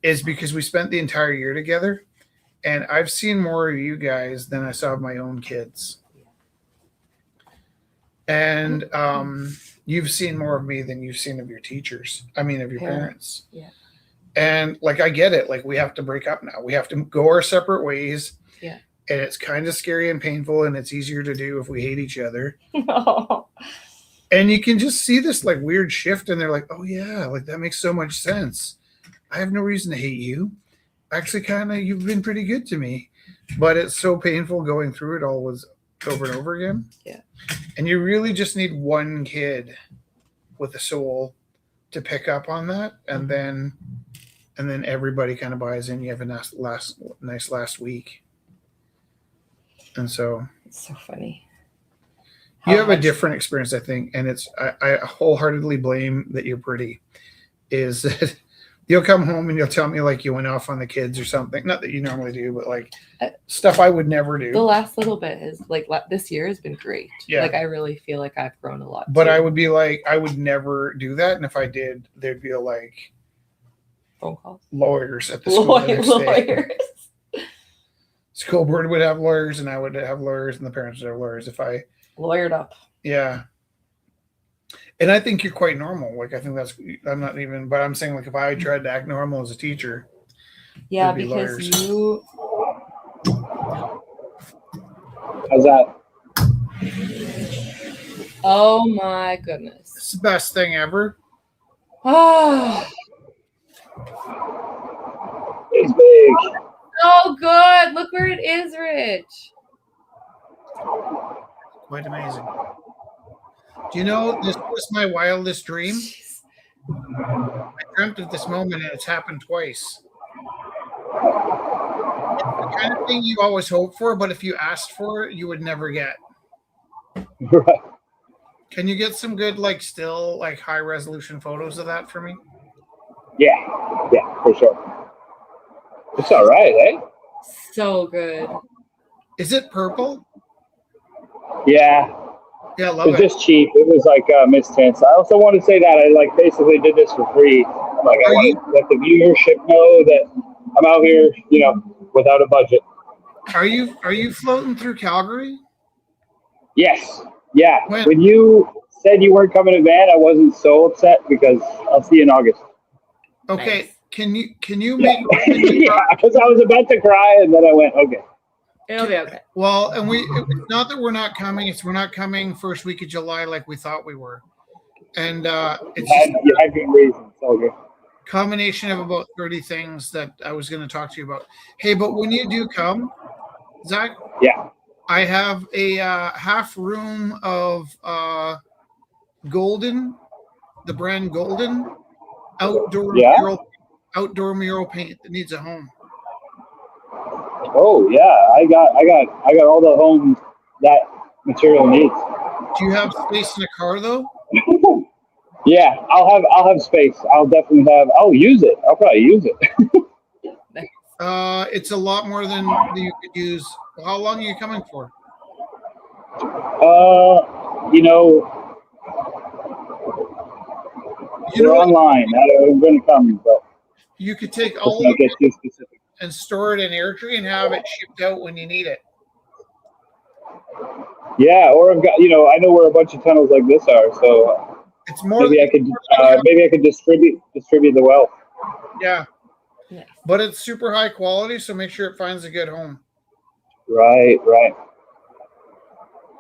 is because we spent the entire year together, and I've seen more of you guys than I saw of my own kids. And you've seen more of me than you've seen of your teachers. I mean, of your parents. Yeah. And like, I get it. Like, we have to break up now. We have to go our separate ways. Yeah. And it's kind of scary and painful, and it's easier to do if we hate each other. Oh. And you can just see this like weird shift, and they're like, oh yeah, like that makes so much sense. I have no reason to hate you. Actually, kind of, you've been pretty good to me. But it's so painful going through it all over and over again. Yeah. And you really just need one kid with a soul to pick up on that, and then everybody kind of buys in. You have a nice last week. And so it's so funny. You have a different experience, I think, and I wholeheartedly blame that you're pretty. Is that you'll come home and you'll tell me like you went off on the kids or something. Not that you normally do, but like stuff I would never do. The last little bit is like this year has been great. Yeah. Like I really feel like I've grown a lot. But too. I would be like, I would never do that, and if I did, there'd be like phone calls, lawyers at the school. The next lawyers. Day. School board would have lawyers, and I would have lawyers, and the parents would have lawyers. If I lawyered up. Yeah. And I think you're quite normal. Like, I think I'm not even, but I'm saying, like, if I tried to act normal as a teacher. Yeah, because lawyers. You. How's that? Oh my goodness. It's the best thing ever. Oh. It's big. Oh, good. Look where it is, Rich. Quite amazing. Do you know this was my wildest dream? I dreamt of this moment, and it's happened twice. It's the kind of thing you always hope for, but if you asked for it, you would never get. Right. Can you get some good, like, still, like, high resolution photos of that for me? Yeah, for sure. It's all right, eh? So good. Is it purple? Yeah. Yeah, I love it was it. Just cheap. It was like Miss Tints. I also want to say that I like basically did this for free. Like I want to let the viewership know that I'm out here, without a budget. Are you floating through Calgary? Yes. Yeah. When you said you weren't coming to Van, I wasn't so upset because I'll see you in August. Okay. Nice. Can you make yeah, because I was about to cry and then I went, okay. It'll be okay. Well, and it's not that we're not coming, it's we're not coming first week of July like we thought we were. And you had good reasons. Okay. Combination of about 30 things that I was going to talk to you about. Hey, but when you do come, Zach, yeah, I have a half room of Golden, the brand Golden, outdoor mural paint that needs a home. Oh yeah, I got all the homes that material needs. Do you have space in a car though? Yeah, I'll have space. I'll use it. I'll probably use it. It's a lot more than you could use. How long are you coming for? They're online. I'm going to come, but you could take all of it and store it in AirTree and have it shipped out when you need it. Yeah, or I've got, I know where a bunch of tunnels like this are, so it's more. Maybe I could distribute the wealth. Yeah, but it's super high quality, so make sure it finds a good home. Right, right.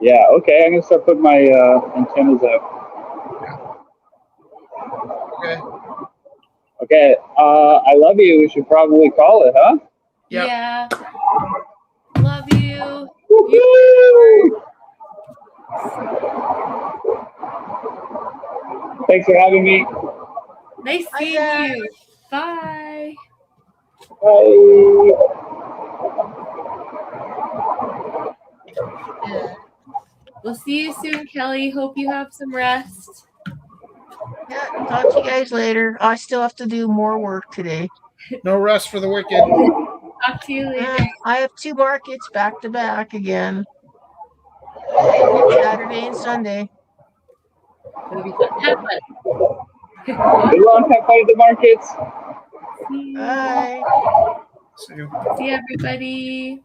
Yeah, okay. I'm gonna start putting my antennas up. Okay. Okay. I love you. We should probably call it, huh? Yep. Yeah. Love you. Woo-hoo! Thanks for having me. Nice Bye, seeing Dad. you. Bye. Bye. Yeah. We'll see you soon, Kelly. Hope you have some rest. Yeah, talk to you guys later. I still have to do more work today. No rest for the wicked. Talk to you later. I have 2 markets back to back again. Saturday and Sunday. It'll be fun. Have fun. Good luck. Have fun at the markets. See you. Bye. See you. See everybody.